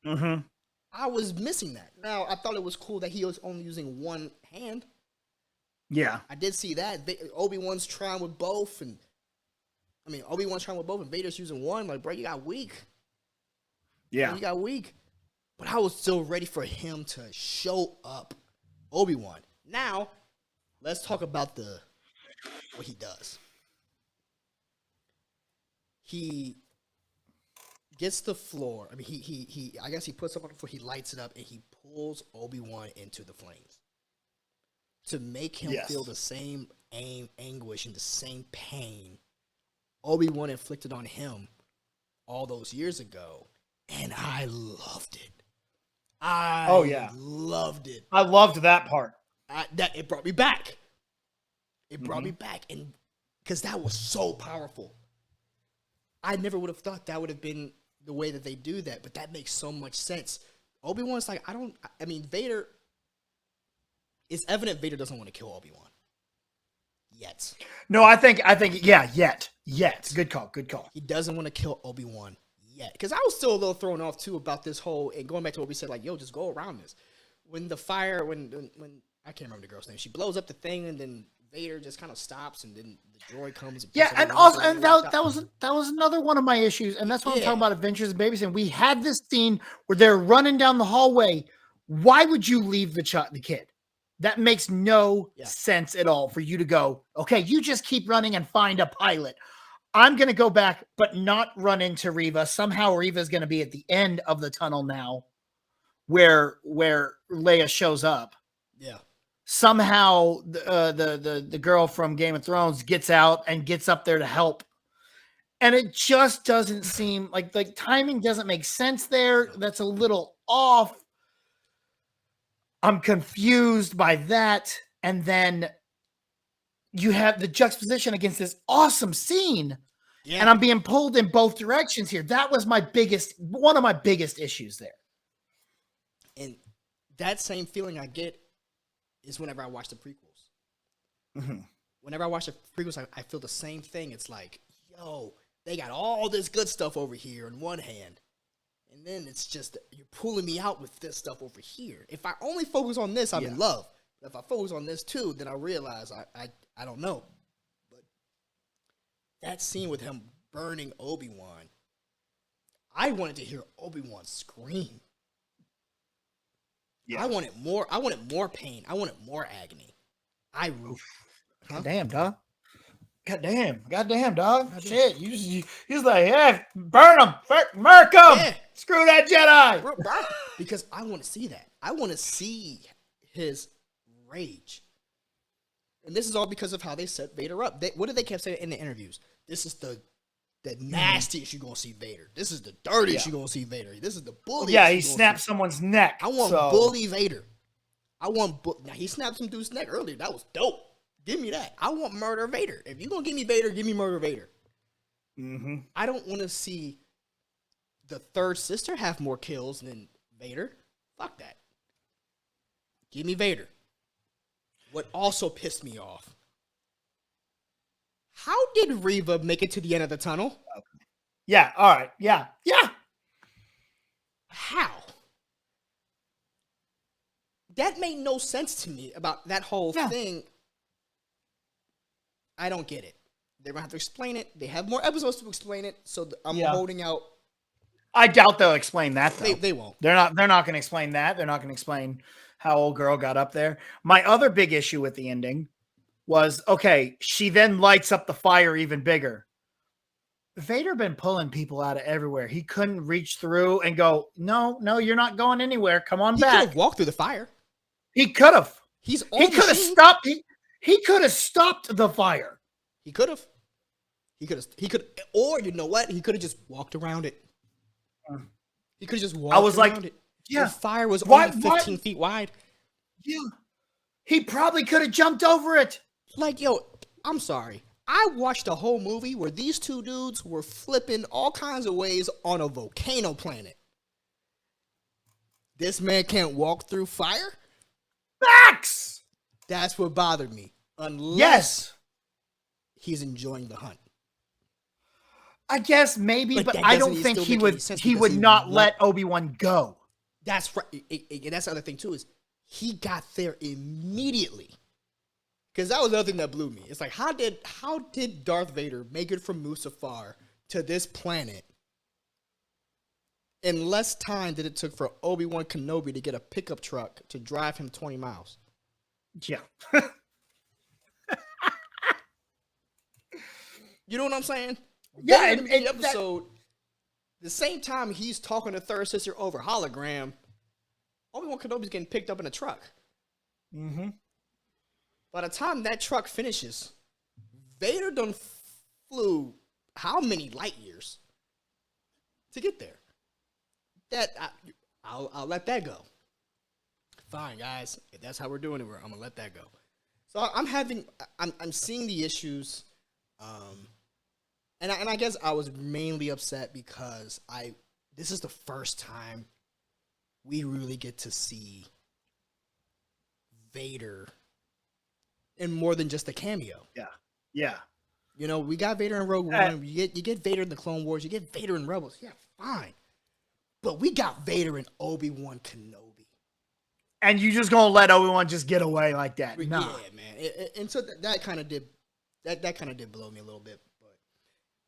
I was missing that. Now, I thought it was cool that he was only using one hand. Yeah. I did see that. Obi-Wan's trying with both, and Obi-Wan's trying with both, and Vader's using one. Like, bro, you got weak. Yeah. You got weak. But I was still ready for him to show up, Obi-Wan. Now, let's talk about what he does. He gets the floor. I mean, I guess he puts up on the floor. He lights it up, and he pulls Obi-Wan into the flames to make him feel the same anguish and the same pain Obi-Wan inflicted on him all those years ago, and I loved it. Loved it. I loved that part. It brought me back. It brought me back, and because that was so powerful. I never would have thought that would have been the way that they do that, but that makes so much sense. Obi-Wan's like, Vader. It's evident Vader doesn't want to kill Obi-Wan yet. No, I think, yet. Good call. He doesn't want to kill Obi-Wan yet. Because I was still a little thrown off, too, about this whole, and going back to what we said, like, yo, just go around this. When the fire, when I can't remember the girl's name, she blows up the thing, and then Vader just kind of stops, and then the droid comes. And and also, and that was another one of my issues, and that's what I'm talking about Adventures in Babysitting. We had this scene where they're running down the hallway. Why would you leave the kid? That makes no sense at all for you to go, okay, you just keep running and find a pilot. I'm going to go back, but not run into Reva. Somehow Reva's going to be at the end of the tunnel now where Leia shows up. Yeah. Somehow the girl from Game of Thrones gets out and gets up there to help. And it just doesn't seem like timing doesn't make sense there. That's a little off. I'm confused by that. And then you have the juxtaposition against this awesome scene. Yeah. And I'm being pulled in both directions here. That was one of my biggest issues there. And that same feeling I get is whenever I watch the prequels. Mm-hmm. Whenever I watch the prequels, I feel the same thing. It's like, yo, they got all this good stuff over here in one hand. And then it's just, you're pulling me out with this stuff over here. If I only focus on this, I'm in love. But if I focus on this too, then I realize I don't know. But that scene with him burning Obi-Wan, I wanted to hear Obi-Wan scream. Yeah. I wanted more pain. I wanted more agony. Goddamn, dog. Goddamn, dog. Shit, you just like, yeah, burn him, murk him. Yeah. Screw that Jedi. Because I want to see that. I want to see his rage. And this is all because of how they set Vader up. What did they kept saying in the interviews? This is the nastiest you're going to see Vader. This is the dirtiest you're going to see Vader. This is the bulliest. Yeah, he snapped someone's neck. I want bully Vader. Now, he snapped some dude's neck earlier. That was dope. Give me that. I want murder Vader. If you're going to give me Vader, give me murder Vader. Mm-hmm. I don't want to see the third sister have more kills than Vader. Fuck that. Give me Vader. What also pissed me off, how did Reva make it to the end of the tunnel? Yeah, all right. Yeah. How? That made no sense to me about that whole thing. I don't get it. They're going to have to explain it. They have more episodes to explain it, so I'm holding out. I doubt they'll explain that though. They won't. They're not going to explain that. They're not going to explain how old girl got up there. My other big issue with the ending was, okay, she then lights up the fire even bigger. Vader been pulling people out of everywhere. He couldn't reach through and go, no, you're not going anywhere. Come on back. He could have walked through the fire. He could have. He could have stopped. He could have stopped the fire. He could have. Or you know what? He could have just walked around it. He could have just walked around it. Yeah. The fire was only 15 feet wide. Yeah. He probably could have jumped over it. Like, yo, I'm sorry. I watched a whole movie where these two dudes were flipping all kinds of ways on a volcano planet. This man can't walk through fire? Facts! That's what bothered me. Unless he's enjoying the hunt. I guess maybe, but I don't think he would not let Obi-Wan go. That's right. And that's the other thing, too, is he got there immediately. Because that was the other thing that blew me. It's like, how did Darth Vader make it from Mustafar to this planet in less time than it took for Obi-Wan Kenobi to get a pickup truck to drive him 20 miles? Yeah. You know what I'm saying? Yeah, in the episode, the same time he's talking to Third Sister over hologram, Obi-Wan Kenobi's getting picked up in a truck. Mm-hmm. By the time that truck finishes, Vader done flew how many light years to get there? I'll let that go. Fine, guys. If that's how we're doing it, I'm gonna let that go. So I'm seeing the issues, and I guess I was mainly upset because this is the first time we really get to see Vader in more than just a cameo. Yeah. You know, we got Vader in Rogue One. You get Vader in the Clone Wars. You get Vader in Rebels. Yeah, fine. But we got Vader in Obi-Wan Kenobi. And you just gonna let Obi-Wan just get away like that? Nah. Yeah, man. And so that kind of did blow me a little bit.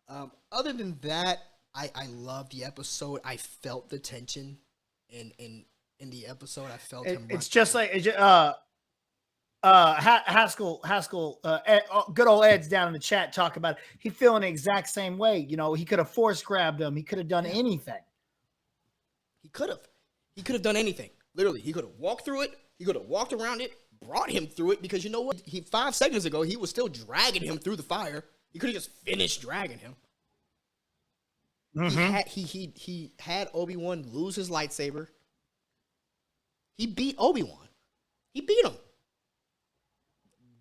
But other than that, I loved the episode. I felt the tension in the episode. I felt him. It's just like Haskell, good old Ed's down in the chat talk about it. He feeling the exact same way. You know, he could have force grabbed him. He could have done anything. He could have done anything. Literally, he could have walked through it. He could have walked around it, brought him through it, because you know what? 5 seconds ago, he was still dragging him through the fire. He could have just finished dragging him. Mm-hmm. He had Obi-Wan lose his lightsaber. He beat Obi-Wan. He beat him.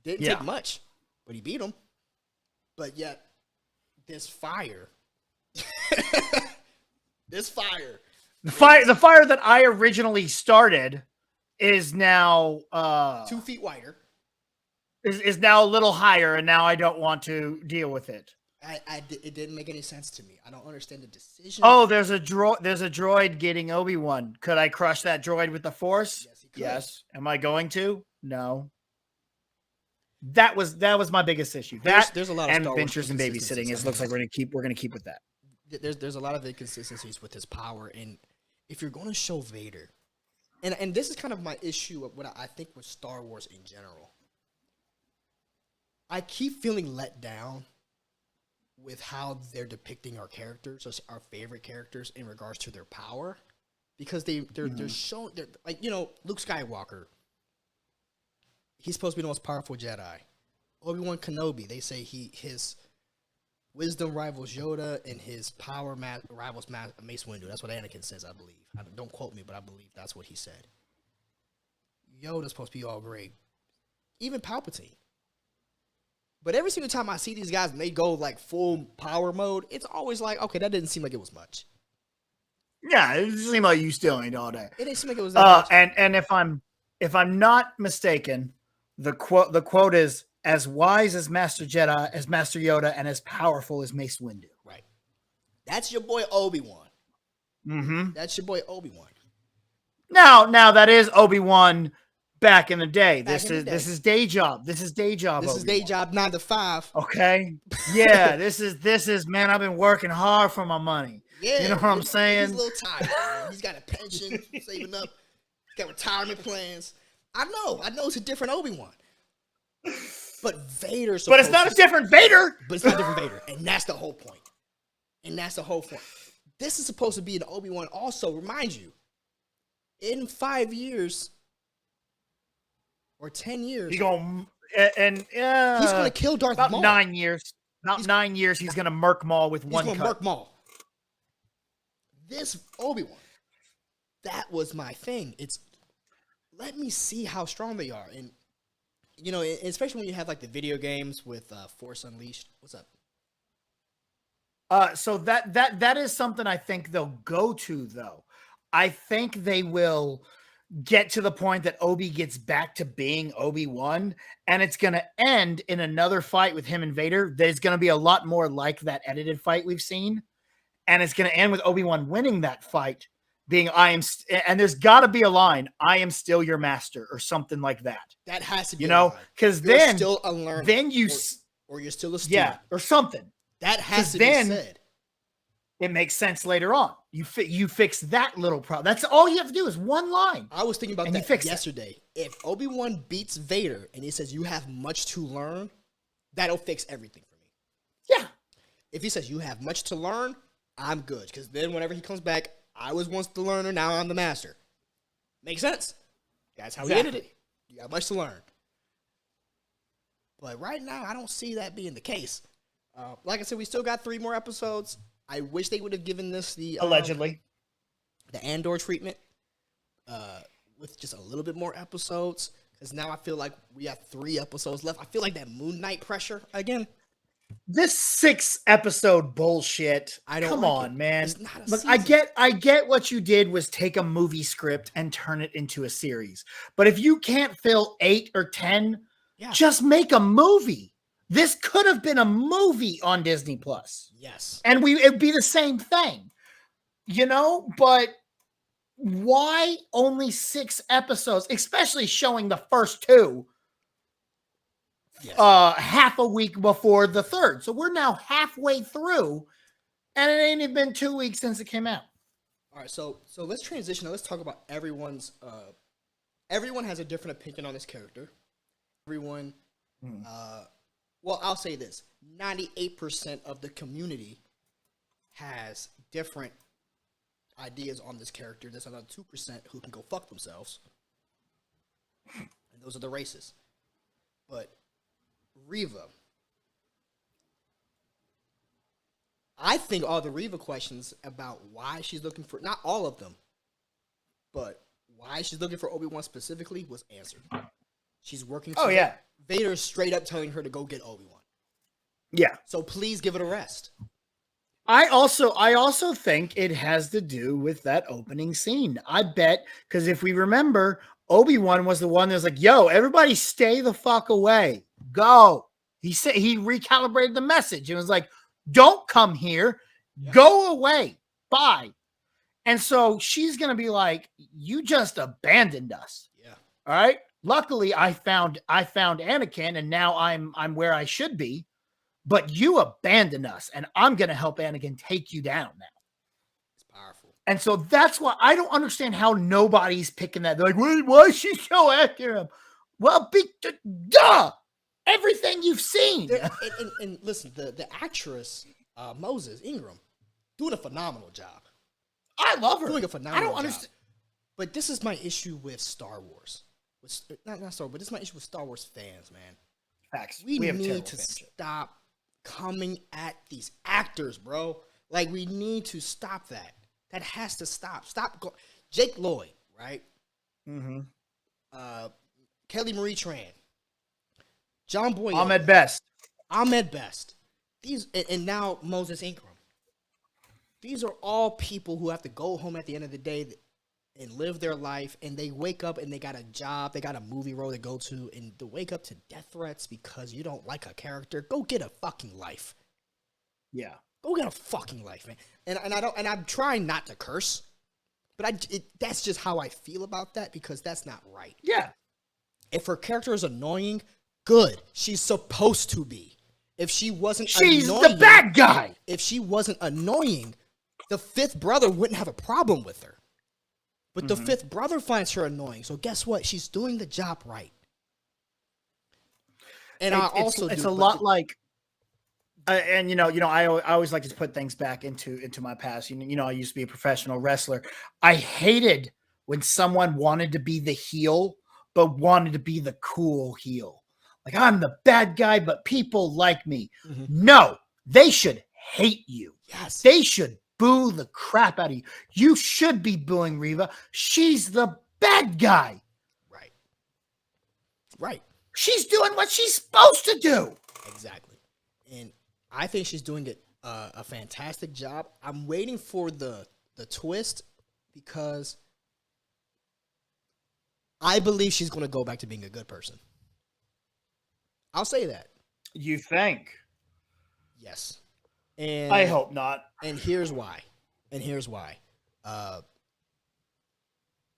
Didn't take much, but he beat him. But yet, this fire. The fire that I originally started is now 2 feet wider. Is now a little higher, and now I don't want to deal with it. It didn't make any sense to me. I don't understand the decision. Oh, there's a droid getting Obi-Wan. Could I crush that droid with the Force? Yes, he could. Yes. Am I going to? No. That was my biggest issue. There's a lot of and Adventures in Babysitting. It looks like we're gonna keep with that. There's a lot of inconsistencies with his power, and if you're going to show Vader, and this is kind of my issue of what I think with Star Wars in general. I keep feeling let down with how they're depicting our characters, our favorite characters, in regards to their power, because they're shown, like, you know, Luke Skywalker. He's supposed to be the most powerful Jedi. Obi-Wan Kenobi, they say his wisdom rivals Yoda and his power rivals Mace Windu. That's what Anakin says, I believe. Don't quote me, but I believe that's what he said. Yoda's supposed to be all great. Even Palpatine. But every single time I see these guys and they go like full power mode, it's always like, okay, that didn't seem like it was much. Yeah, it seemed like you still ain't all day. It didn't seem like it was that much. And if I'm not mistaken, the quote is, as wise as Master Jedi, as Master Yoda, and as powerful as Mace Windu. Right. That's your boy Obi-Wan. Mm-hmm. That's your boy Obi-Wan. Now that is Obi-Wan back in the day. This is day job. This is day job. This Obi-Wan. is day job 9 to 5. Okay. Yeah. this is man. I've been working hard for my money. Yeah, You know what I'm saying? He's a little tired. Man. He's got a pension, saving up. He's got retirement plans. I know it's a different Obi-Wan. But Vader's But it's not a different Vader. But it's not a different Vader. And that's the whole point. This is supposed to be an Obi-Wan also, remind you, in 5 years or 10 years. He's going to kill Darth Maul. Maul. 9 years. About 9 years, he's going to murk Maul with one cut. He's going to murk Maul. This Obi-Wan, that was my thing. It's, let me see how strong they are. And, you know, especially when you have, like, the video games with Force Unleashed. What's up? So that is something I think they'll go to, though. I think they will get to the point that Obi gets back to being Obi-Wan, and it's going to end in another fight with him and Vader. There's going to be a lot more like that edited fight we've seen, and it's going to end with Obi-Wan winning that fight, being and there's got to be a line, "I am still your master," or something like that. That has to be, you know, because then still unlearned, then you or you're still a student, or something. That has to be said. It makes sense later on. You fix that little problem. That's all you have to do is one line. I was thinking about that yesterday. If Obi-Wan beats Vader and he says, "You have much to learn," that'll fix everything for me. Yeah. If he says, "You have much to learn," I'm good. Because then whenever he comes back, I was once the learner, now I'm the master. Makes sense. That's how he ended it. You got much to learn. But right now, I don't see that being the case. Like I said, we still got 3 more episodes. I wish they would have given this the allegedly the Andor treatment with just a little bit more episodes. Because now I feel like we have 3 episodes left. I feel like that Moon Knight pressure again. This 6-episode bullshit. Come on, man. Look, I get what you did was take a movie script and turn it into a series. But if you can't fill 8 or 10, just make a movie. This could have been a movie on Disney Plus. Yes. And it'd be the same thing. You know, but why only 6 episodes, especially showing the first 2 half a week before the 3rd? So we're now halfway through, and it ain't even been 2 weeks since it came out. All right, so let's transition. Now let's talk about everyone's. Everyone has a different opinion on this character. Everyone. Well, I'll say this: 98% of the community has different ideas on this character. There's another 2% who can go fuck themselves, and those are the racists. But Reva, I think all the Reva questions about why she's looking for, not all of them, but why she's looking for Obi-Wan specifically was answered. She's working. Vader's straight up telling her to go get Obi-Wan. Yeah. So please give it a rest. I also think it has to do with that opening scene. I bet, because if we remember, Obi-Wan was the one that was like, "Yo, everybody stay the fuck away. Go." He said he recalibrated the message. It was like, "Don't come here. Go away. Bye." And so she's going to be like, "You just abandoned us." Yeah. All right? Luckily, I found Anakin, and now I'm where I should be. But you abandoned us, and I'm going to help Anakin take you down now. It's powerful. And so that's why I don't understand how nobody's picking that. They're like, "Wait, why is she so after him?" Well, duh! Everything you've seen. And listen, the actress, Moses Ingram, doing a phenomenal job. I love her. Doing a phenomenal job. Understand. But this is my issue with Star Wars. Not Star Wars, but this is my issue with Star Wars fans, man. Facts. We need to stop coming at these actors, bro. Like, we need to stop that. That has to stop. Jake Lloyd, right? Mm-hmm. Kelly Marie Tran. John Boyega. Ahmed Best. These, and now Moses Ingram. These are all people who have to go home at the end of the day and live their life, and they wake up and they got a job, they got a movie role to go to, and to wake up to death threats because you don't like a character, go get a fucking life. Yeah. Go get a fucking life, man. And I'm trying not to curse, but that's just how I feel about that, because that's not right. Yeah. If her character is annoying, good. She's supposed to be. If she wasn't She's the bad guy. If she wasn't annoying, the fifth brother wouldn't have a problem with her. But the fifth brother finds her annoying. So guess what? She's doing the job right. And it's a lot like, and I always like to put things back into my past. I used to be a professional wrestler. I hated when someone wanted to be the heel, but wanted to be the cool heel. Like, I'm the bad guy, but people like me. No, they should hate you. Yes. They should boo the crap out of you. You should be booing Reva. She's the bad guy. Right. She's doing what she's supposed to do. Exactly. And I think she's doing it a fantastic job. I'm waiting for the twist because I believe she's going to go back to being a good person. I'll say that. You think? Yes. And I hope not. And here's why.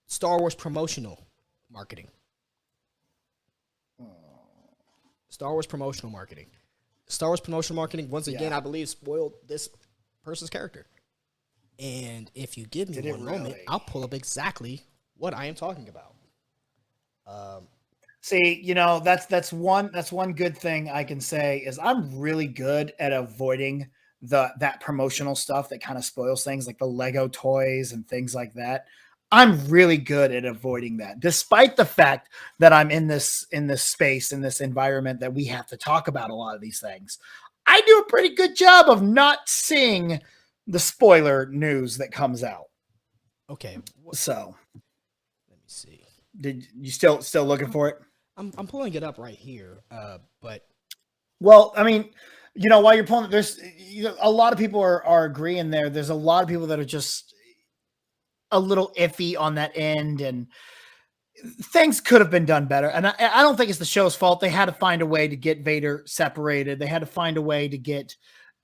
Star Wars promotional marketing. Star Wars promotional marketing, once again, I believe, spoiled this person's character. And if you give me one moment, I'll pull up exactly what I am talking about. See, that's one good thing I can say is I'm really good at avoiding that promotional stuff that kind of spoils things, like the Lego toys and things like that. I'm really good at avoiding that, despite the fact that I'm in this space, in this environment that we have to talk about a lot of these things. I do a pretty good job of not seeing the spoiler news that comes out. Okay. So let me see. Did you still looking for it? I'm pulling it up right here. But well, I mean, while you're pulling it, there's a lot of people are agreeing there. There's a lot of people that are just a little iffy on that end, and things could have been done better. And I don't think it's the show's fault. They had to find a way to get Vader separated. They had to find a way to get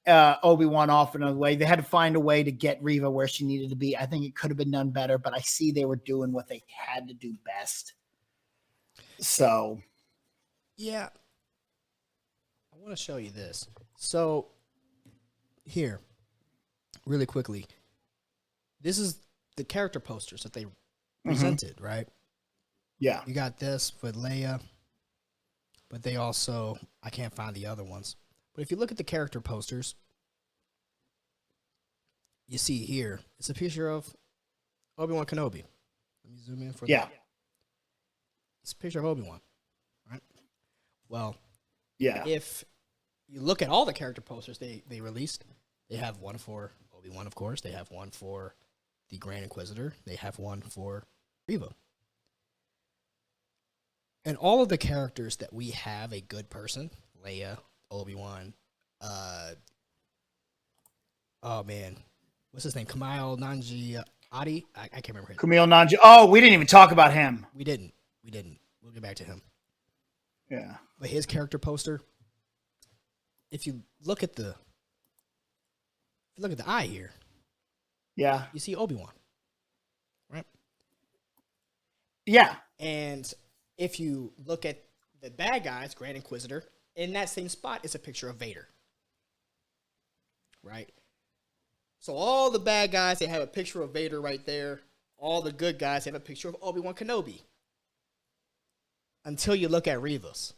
Obi-Wan off in a way. They had to find a way to get Reva where she needed to be. I think it could have been done better, but I see they were doing what they had to do best. So, yeah, I want to show you this. So, here, really quickly, this is the character posters that they presented, right? Yeah. You got this with Leia, but they also, I can't find the other ones. But if you look at the character posters, you see here, it's a picture of Obi-Wan Kenobi. Let me zoom in for that. It's a picture of Obi-Wan, right? Well, yeah. If you look at all the character posters they released, they have one for Obi-Wan, of course. They have one for the Grand Inquisitor. They have one for Reva. And all of the characters that we have a good person, Leia, Obi-Wan, oh man, what's his name? Kumail Nanjiani? I can't remember his name. Kumail Nanjiani. Oh, we didn't even talk about him. We didn't. We'll get back to him. Yeah. But his character poster, if you look at the eye here, yeah, you see Obi-Wan, right? Yeah. And if you look at the bad guys, Grand Inquisitor, in that same spot is a picture of Vader, right? So all the bad guys, they have a picture of Vader right there. All the good guys have a picture of Obi-Wan Kenobi. Until you look at Reva's.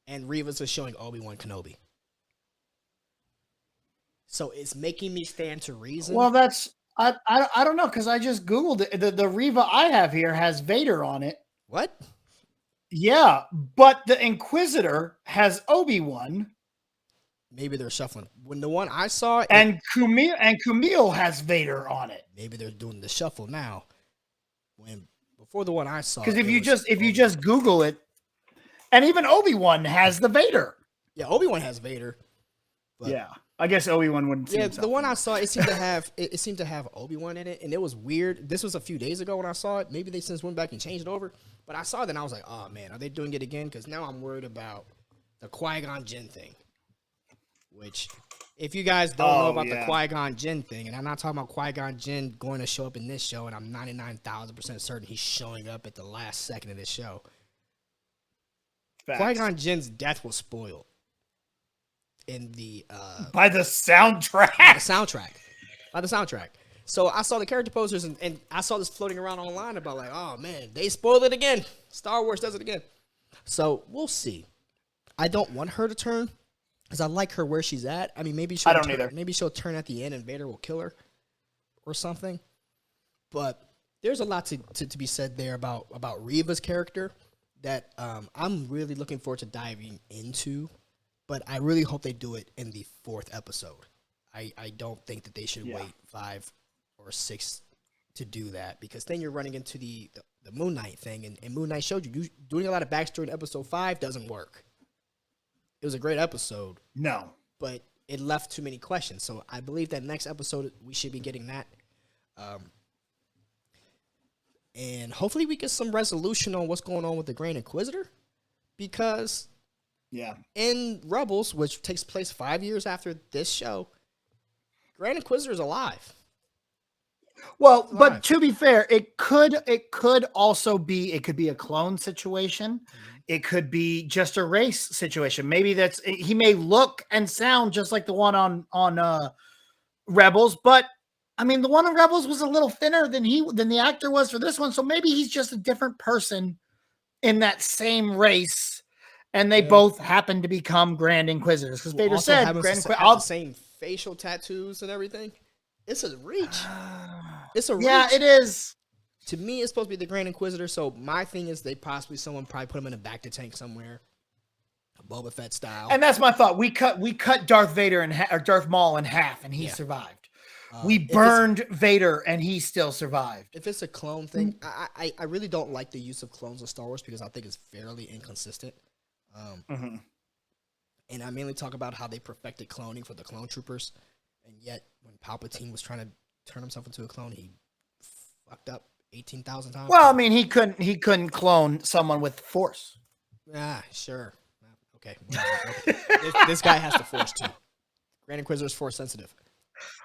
And Reva's is showing Obi-Wan Kenobi. So it's making me stand to reason. Well, I don't know, because I just Googled it. The Reva I have here has Vader on it. What? Yeah, but the Inquisitor has Obi-Wan. Maybe they're shuffling. When the one I saw, and Kumail has Vader on it. Maybe they're doing the shuffle now. Before the one I saw, because if you just Google it, and even Obi-Wan has the Vader. Yeah, Obi-Wan has Vader. But yeah, I guess Obi-Wan wouldn't. Yeah, the one I saw, it seemed to have Obi-Wan in it, and it was weird. This was a few days ago when I saw it. Maybe they since went back and changed it over. But I saw it and I was like, oh man, are they doing it again? Because now I'm worried about the Qui-Gon Jinn thing. Which, if you guys don't know about the Qui-Gon Jinn thing, and I'm not talking about Qui-Gon Jinn going to show up in this show, and I'm 99,000% certain he's showing up at the last second of this show. Qui-Gon Jinn's death was spoiled in the by the soundtrack. By the soundtrack. by the soundtrack. So I saw the character posters, and I saw this floating around online about like, oh man, they spoiled it again. Star Wars does it again. So we'll see. I don't want her to turn because I like her where she's at. I mean, maybe she'll I don't turn, either. Maybe she'll turn at the end and Vader will kill her or something. But there's a lot to be said there about Reva's character that I'm really looking forward to diving into. But I really hope they do it in the 4th episode. I don't think that they should wait 5 or 6 to do that, because then you're running into the Moon Knight thing, and Moon Knight showed you doing a lot of backstory in episode 5 doesn't work. It was a great episode. No. But it left too many questions. So I believe that next episode we should be getting that. And hopefully we get some resolution on what's going on with the Grand Inquisitor, because in Rebels, which takes place 5 years after this show, Grand Inquisitor is alive. Well, but to be fair, it could also be, it could be a clone situation. Mm-hmm. It could be just a race situation. Maybe he may look and sound just like the one on Rebels, but I mean, the one on Rebels was a little thinner than the actor was for this one. So maybe he's just a different person in that same race, and they both happen to become Grand Inquisitors. Because Vader said, "Grand Inquisitor have the same facial tattoos and everything." It's a reach. It's a reach. Yeah, it is. To me, it's supposed to be the Grand Inquisitor. So my thing is, someone probably put him in a back to tank somewhere, Boba Fett style. And that's my thought. We cut Darth Vader or Darth Maul in half, and he survived. We burned Vader, and he still survived. If it's a clone thing, I really don't like the use of clones in Star Wars, because I think it's fairly inconsistent. And I mainly talk about how they perfected cloning for the clone troopers, and yet when Palpatine was trying to turn himself into a clone, he fucked up 18,000 times. Well, I mean, he couldn't clone someone with Force. Sure. Okay. This guy has the Force too. Grand Inquisitor is Force sensitive.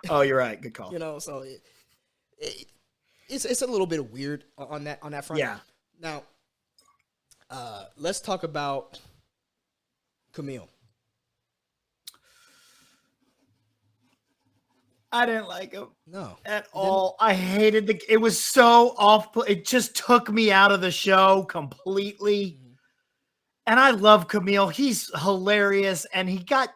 Oh, you're right. Good call. So it's a little bit weird on that front. Yeah. Now, let's talk about Camille. I didn't like him. No. At all. I hated it was so off. It just took me out of the show completely. Mm-hmm. And I love Camille. He's hilarious. And he got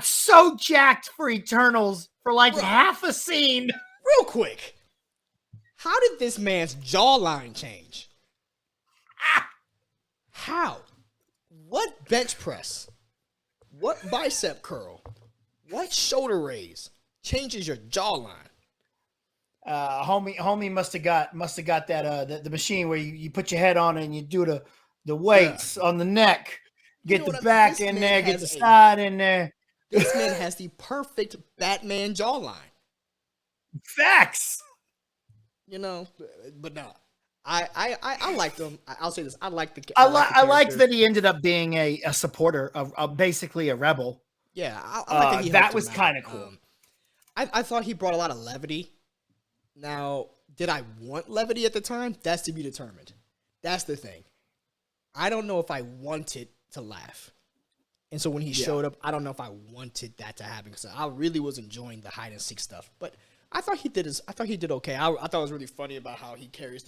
so jacked for Eternals for like half a scene. Real quick. How did this man's jawline change? How? What bench press? What bicep curl? What shoulder raise changes your jawline? Homie must have got that the machine where you put your head on it and you do the weights on the neck, get the back in there, get the side in there. This man has the perfect Batman jawline. Facts. But no. I liked him. I'll say this. I like that he ended up being a supporter of basically a rebel. Yeah, I like that was kind of cool. I thought he brought a lot of levity. Now, did I want levity at the time? That's to be determined. That's the thing. I don't know if I wanted to laugh. And so when he showed up, I don't know if I wanted that to happen, because I really was enjoying the hide and seek stuff. But I thought he did okay. I thought it was really funny about how he carries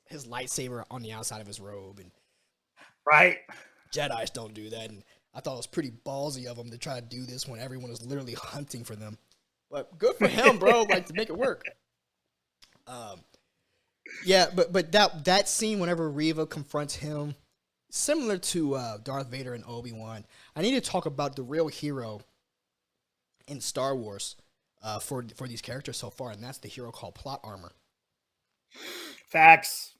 his lightsaber on the outside of his robe, and right. Jedis don't do that, and I thought it was pretty ballsy of him to try to do this when everyone is literally hunting for them. But good for him, bro. To make it work. But that scene whenever Reva confronts him, similar to Darth Vader and Obi-Wan, I need to talk about the real hero in Star Wars for these characters so far, and that's the hero called plot armor. Facts.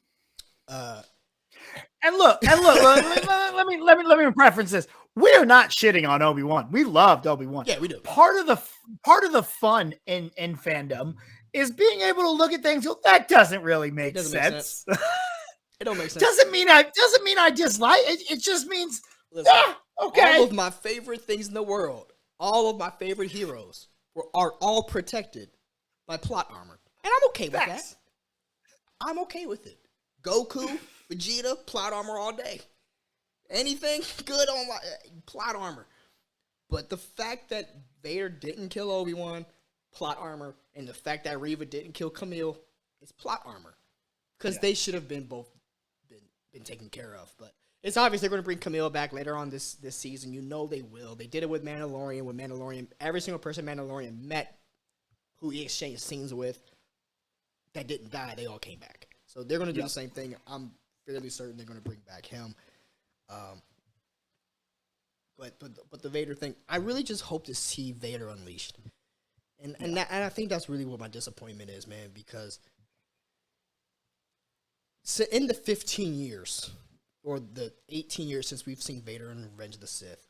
And look, let me preference this. We are not shitting on Obi-Wan. We loved Obi-Wan. Yeah, we do. Part of the fun in fandom is being able to look at things. That doesn't really make sense. It don't make sense. Doesn't mean I dislike it. It just means okay. All of my favorite things in the world, all of my favorite heroes are all protected by plot armor, and I'm okay with that. I'm okay with it. Goku, Vegeta, plot armor all day. Anything good on plot armor. But the fact that Vader didn't kill Obi-Wan, plot armor, and the fact that Reva didn't kill Camille is plot armor, because they should have been both been taken care of. But it's obvious they're going to bring Camille back later on this season. You know they will. They did it with Mandalorian. With Mandalorian, every single person Mandalorian met, who he exchanged scenes with, that didn't die, they all came back. So they're going to do the same thing. I'm fairly certain they're going to bring back him. But the Vader thing, I really just hope to see Vader unleashed, and I think that's really what my disappointment is, man. Because in the 15 years or the 18 years since we've seen Vader in Revenge of the Sith,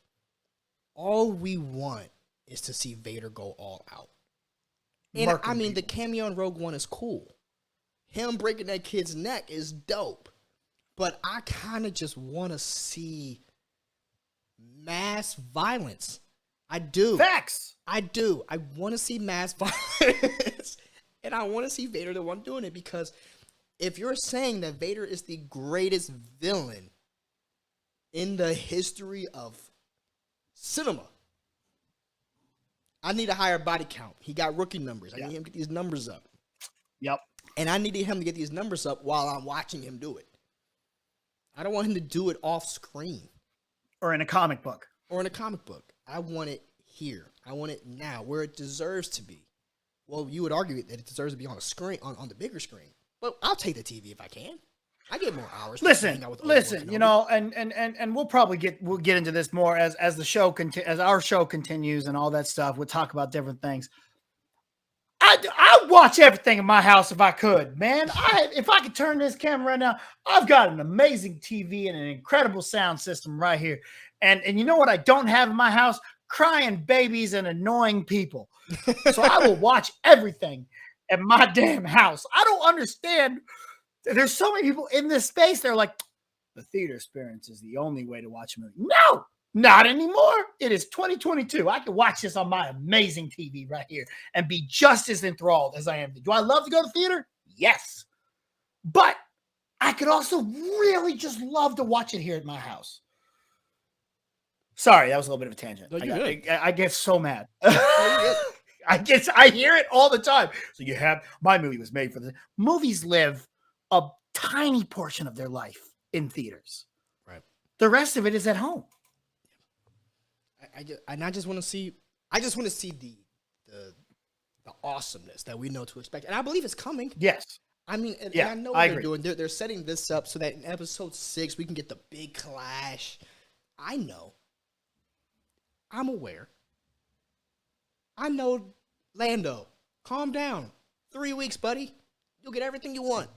all we want is to see Vader go all out. And I mean, the cameo in Rogue One is cool. Him breaking that kid's neck is dope. But I kind of just want to see mass violence. I do. Facts. I do. I want to see mass violence. And I want to see Vader the one doing it, because if you're saying that Vader is the greatest villain in the history of cinema, I need a higher body count. He got rookie numbers. I need him to get these numbers up. Yep. And I needed him to get these numbers up while I'm watching him do it. I don't want him to do it off screen. Or in a comic book. I want it here. I want it now, where it deserves to be. Well, you would argue that it deserves to be on a screen, on the bigger screen. But I'll take the TV if I can. I get more hours. Listen, you know, and we'll get into this more as our show continues and all that stuff. We'll talk about different things. I'd watch everything in my house if I could, man. If I could turn this camera right now, I've got an amazing TV and an incredible sound system right here. And you know what I don't have in my house? Crying babies and annoying people. So I will watch everything at my damn house. I don't understand. There's so many people in this space. They're like, the theater experience is the only way to watch a movie. No, not anymore. It is 2022. I can watch this on my amazing TV right here and be just as enthralled as I am. Do I love to go to theater? Yes. But I could also really just love to watch it here at my house. Sorry, that was a little bit of a tangent. No, I get so mad. I hear it all the time. So my movie was made for this. Movies live a tiny portion of their life in theaters. Right. The rest of it is at home. I just want to see the awesomeness that we know to expect, and I believe it's coming. Yes. I mean, and I know what they're doing. They're setting this up so that in episode 6 we can get the big clash. I know. I'm aware. I know, Lando. Calm down. 3 weeks, buddy. You'll get everything you want.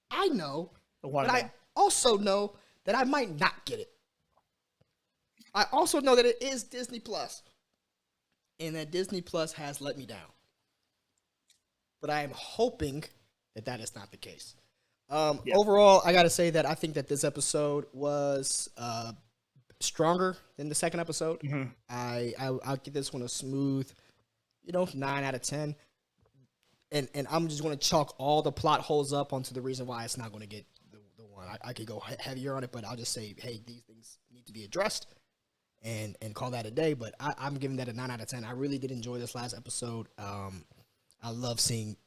I know, but I also know that I might not get it. I also know that it is Disney Plus, and that Disney Plus has let me down. But I am hoping that is not the case. Overall, I got to say that I think that this episode was stronger than the second episode. Mm-hmm. I'll give this one a smooth, 9 out of 10. And I'm just going to chalk all the plot holes up onto the reason why it's not going to get the one. I could go heavier on it, but I'll just say, hey, these things need to be addressed and call that a day. But I'm giving that a 9 out of 10. I really did enjoy this last episode. I love seeing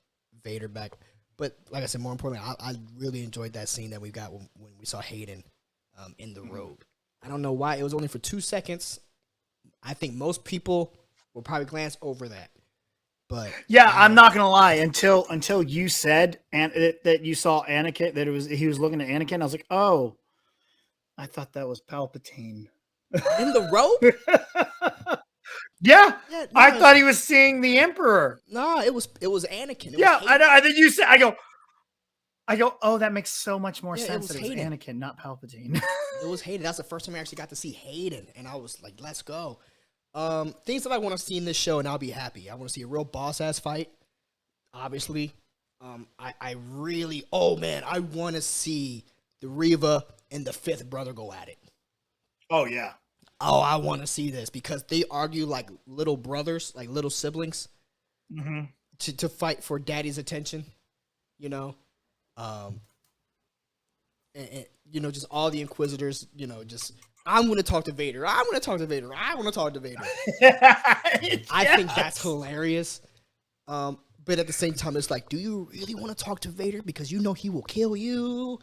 Vader back. But like I said, more importantly, I really enjoyed that scene that we got when we saw Hayden in the robe. I don't know why. It was only for 2 seconds. I think most people will probably glance over that. But yeah, I'm not gonna lie. Until you said that you saw Anakin, that he was looking at Anakin, I was like, oh, I thought that was Palpatine in the robe. Yeah, no, I thought he was seeing the Emperor. No, it was Anakin. I know. I think you said. I go. Oh, that makes so much more sense. It was Anakin, not Palpatine. It was Hayden. That's the first time I actually got to see Hayden, and I was like, let's go. Things that I want to see in this show, and I'll be happy. I want to see a real boss-ass fight, obviously. I really, I want to see the Reva and the fifth brother go at it. Oh, yeah. Oh, I want to see this because they argue like little brothers, like little siblings, to fight for daddy's attention, and just all the Inquisitors, just I'm going to talk to Vader. I want to talk to Vader. I want to talk to Vader. I think that's hilarious. But at the same time, it's like, do you really want to talk to Vader? Because you know he will kill you.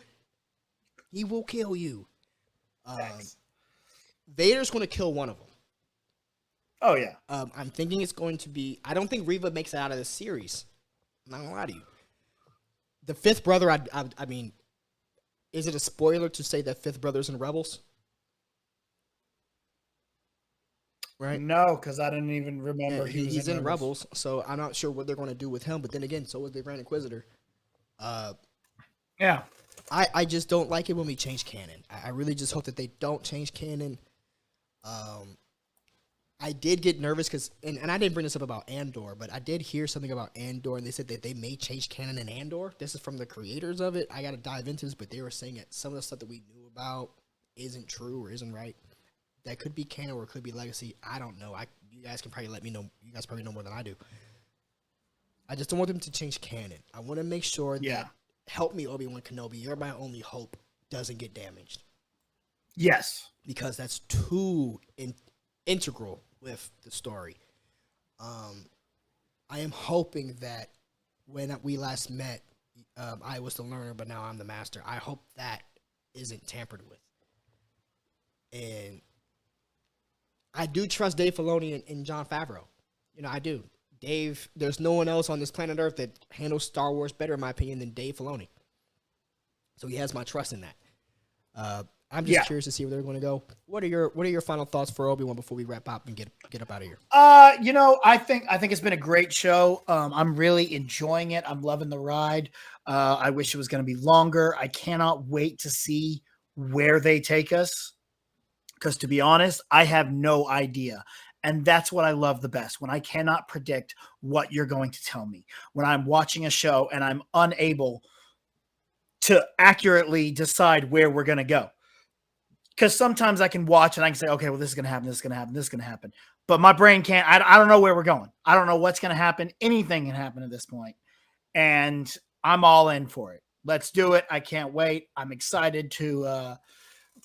He will kill you. Vader's going to kill one of them. Oh, yeah. I'm thinking it's going to be... I don't think Reva makes it out of this series. I'm not going to lie to you. The fifth brother, I mean... Is it a spoiler to say that fifth brother's in Rebels? Right? No, because I didn't even remember he's in Rebels, so I'm not sure what they're going to do with him. But then again, so is the Grand Inquisitor. Yeah. I just don't like it when we change canon. I really just hope that they don't change canon. I did get nervous because, and I didn't bring this up about Andor, but I did hear something about Andor, and they said that they may change canon in Andor. This is from the creators of it. I got to dive into this, but they were saying that some of the stuff that we knew about isn't true or isn't right. That could be canon or it could be legacy. I don't know. You guys can probably let me know. You guys probably know more than I do. I just don't want them to change canon. I want to make sure that, help me, Obi-Wan Kenobi, you're my only hope, doesn't get damaged. Yes. Because that's too integral with the story. I am hoping that when we last met, I was the learner, but now I'm the master. I hope that isn't tampered with. And I do trust Dave Filoni and Jon Favreau. You know, I do. Dave, there's no one else on this planet Earth that handles Star Wars better, in my opinion, than Dave Filoni. So he has my trust in that. I'm just curious to see where they're going to go. What are your final thoughts for Obi-Wan before we wrap up and get up out of here? You know, I think it's been a great show. I'm really enjoying it. I'm loving the ride. I wish it was going to be longer. I cannot wait to see where they take us. Because to be honest, I have no idea. And that's what I love the best, when I cannot predict what you're going to tell me. When I'm watching a show and I'm unable to accurately decide where we're going to go. Because sometimes I can watch and I can say, okay, well, this is going to happen, this is going to happen, this is going to happen. But my brain can't. I don't know where we're going. I don't know what's going to happen. Anything can happen at this point. And I'm all in for it. Let's do it. I can't wait. I'm excited to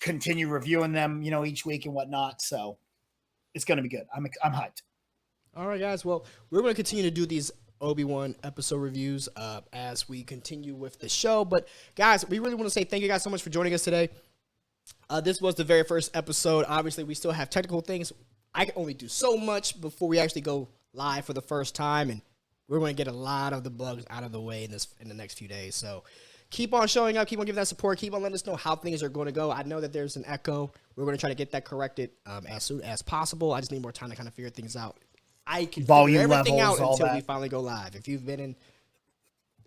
continue reviewing them, you know, each week and whatnot. So it's going to be good. I'm hyped. All right, guys. Well, we're going to continue to do these Obi-Wan episode reviews as we continue with the show. But, guys, we really want to say thank you guys so much for joining us today. This was the very first episode. Obviously, we still have technical things. I can only do so much before we actually go live for the first time, and we're going to get a lot of the bugs out of the way in the next few days. So keep on showing up. Keep on giving that support. Keep on letting us know how things are going to go. I know that there's an echo. We're going to try to get that corrected as soon as possible. I just need more time to kind of figure things out. I can figure everything out until we finally go live. If you've been in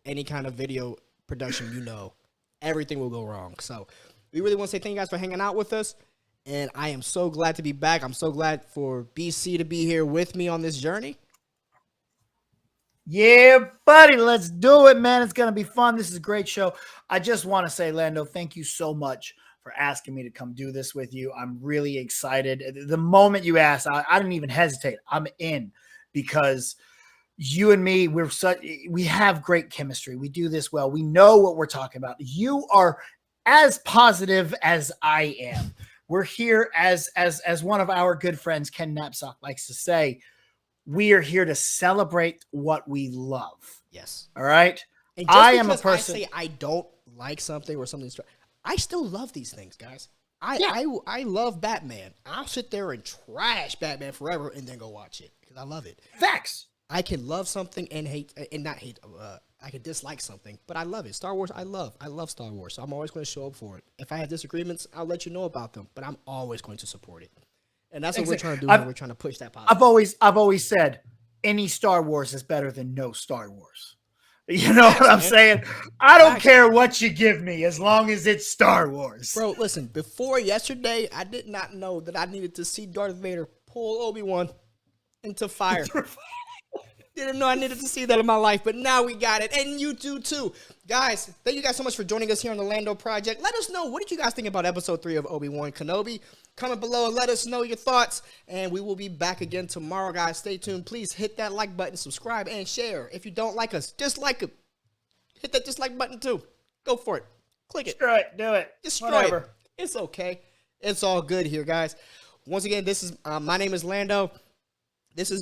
any kind of video production, you know everything will go wrong. So we really want to say thank you guys for hanging out with us, and I am so glad to be back. I'm so glad for BC to be here with me on this journey. Yeah, buddy, let's do it, man. It's going to be fun. This is a great show. I just want to say, Lando, thank you so much for asking me to come do this with you. I'm really excited. The moment you asked, I didn't even hesitate. I'm in, because you and me, we have great chemistry. We do this well. We know what we're talking about. You are as positive as I am. We're here as one of our good friends, Ken Knapsack, likes to say, we are here to celebrate what we love. Yes. All right. And just I am a person. I say I don't like something or something's, I still love these things, guys. I love Batman. I'll sit there and trash Batman forever and then go watch it because I love it. Facts. I can love something and not hate. I can dislike something, but I love it. Star Wars, I love Star Wars, so I'm always going to show up for it. If I have disagreements, I'll let you know about them, but I'm always going to support it. And that's what we're trying to do. We're trying to push that positive. I've always said any Star Wars is better than no Star Wars. You know what I'm saying? I don't care what you give me as long as it's Star Wars. Bro, listen, before yesterday, I did not know that I needed to see Darth Vader pull Obi-Wan into fire. Didn't know I needed to see that in my life, but now we got it, and you do too. Guys, thank you guys so much for joining us here on the Lando Project. Let us know, what did you guys think about episode 3 of Obi-Wan Kenobi? Comment below and let us know your thoughts, and we will be back again tomorrow, guys. Stay tuned. Please hit that like button, subscribe, and share. If you don't like us, dislike it. Hit that dislike button too. Go for it. Click it. Destroy it. Do it. Destroy it. It's okay. It's all good here, guys. Once again, this is my name is Lando. This is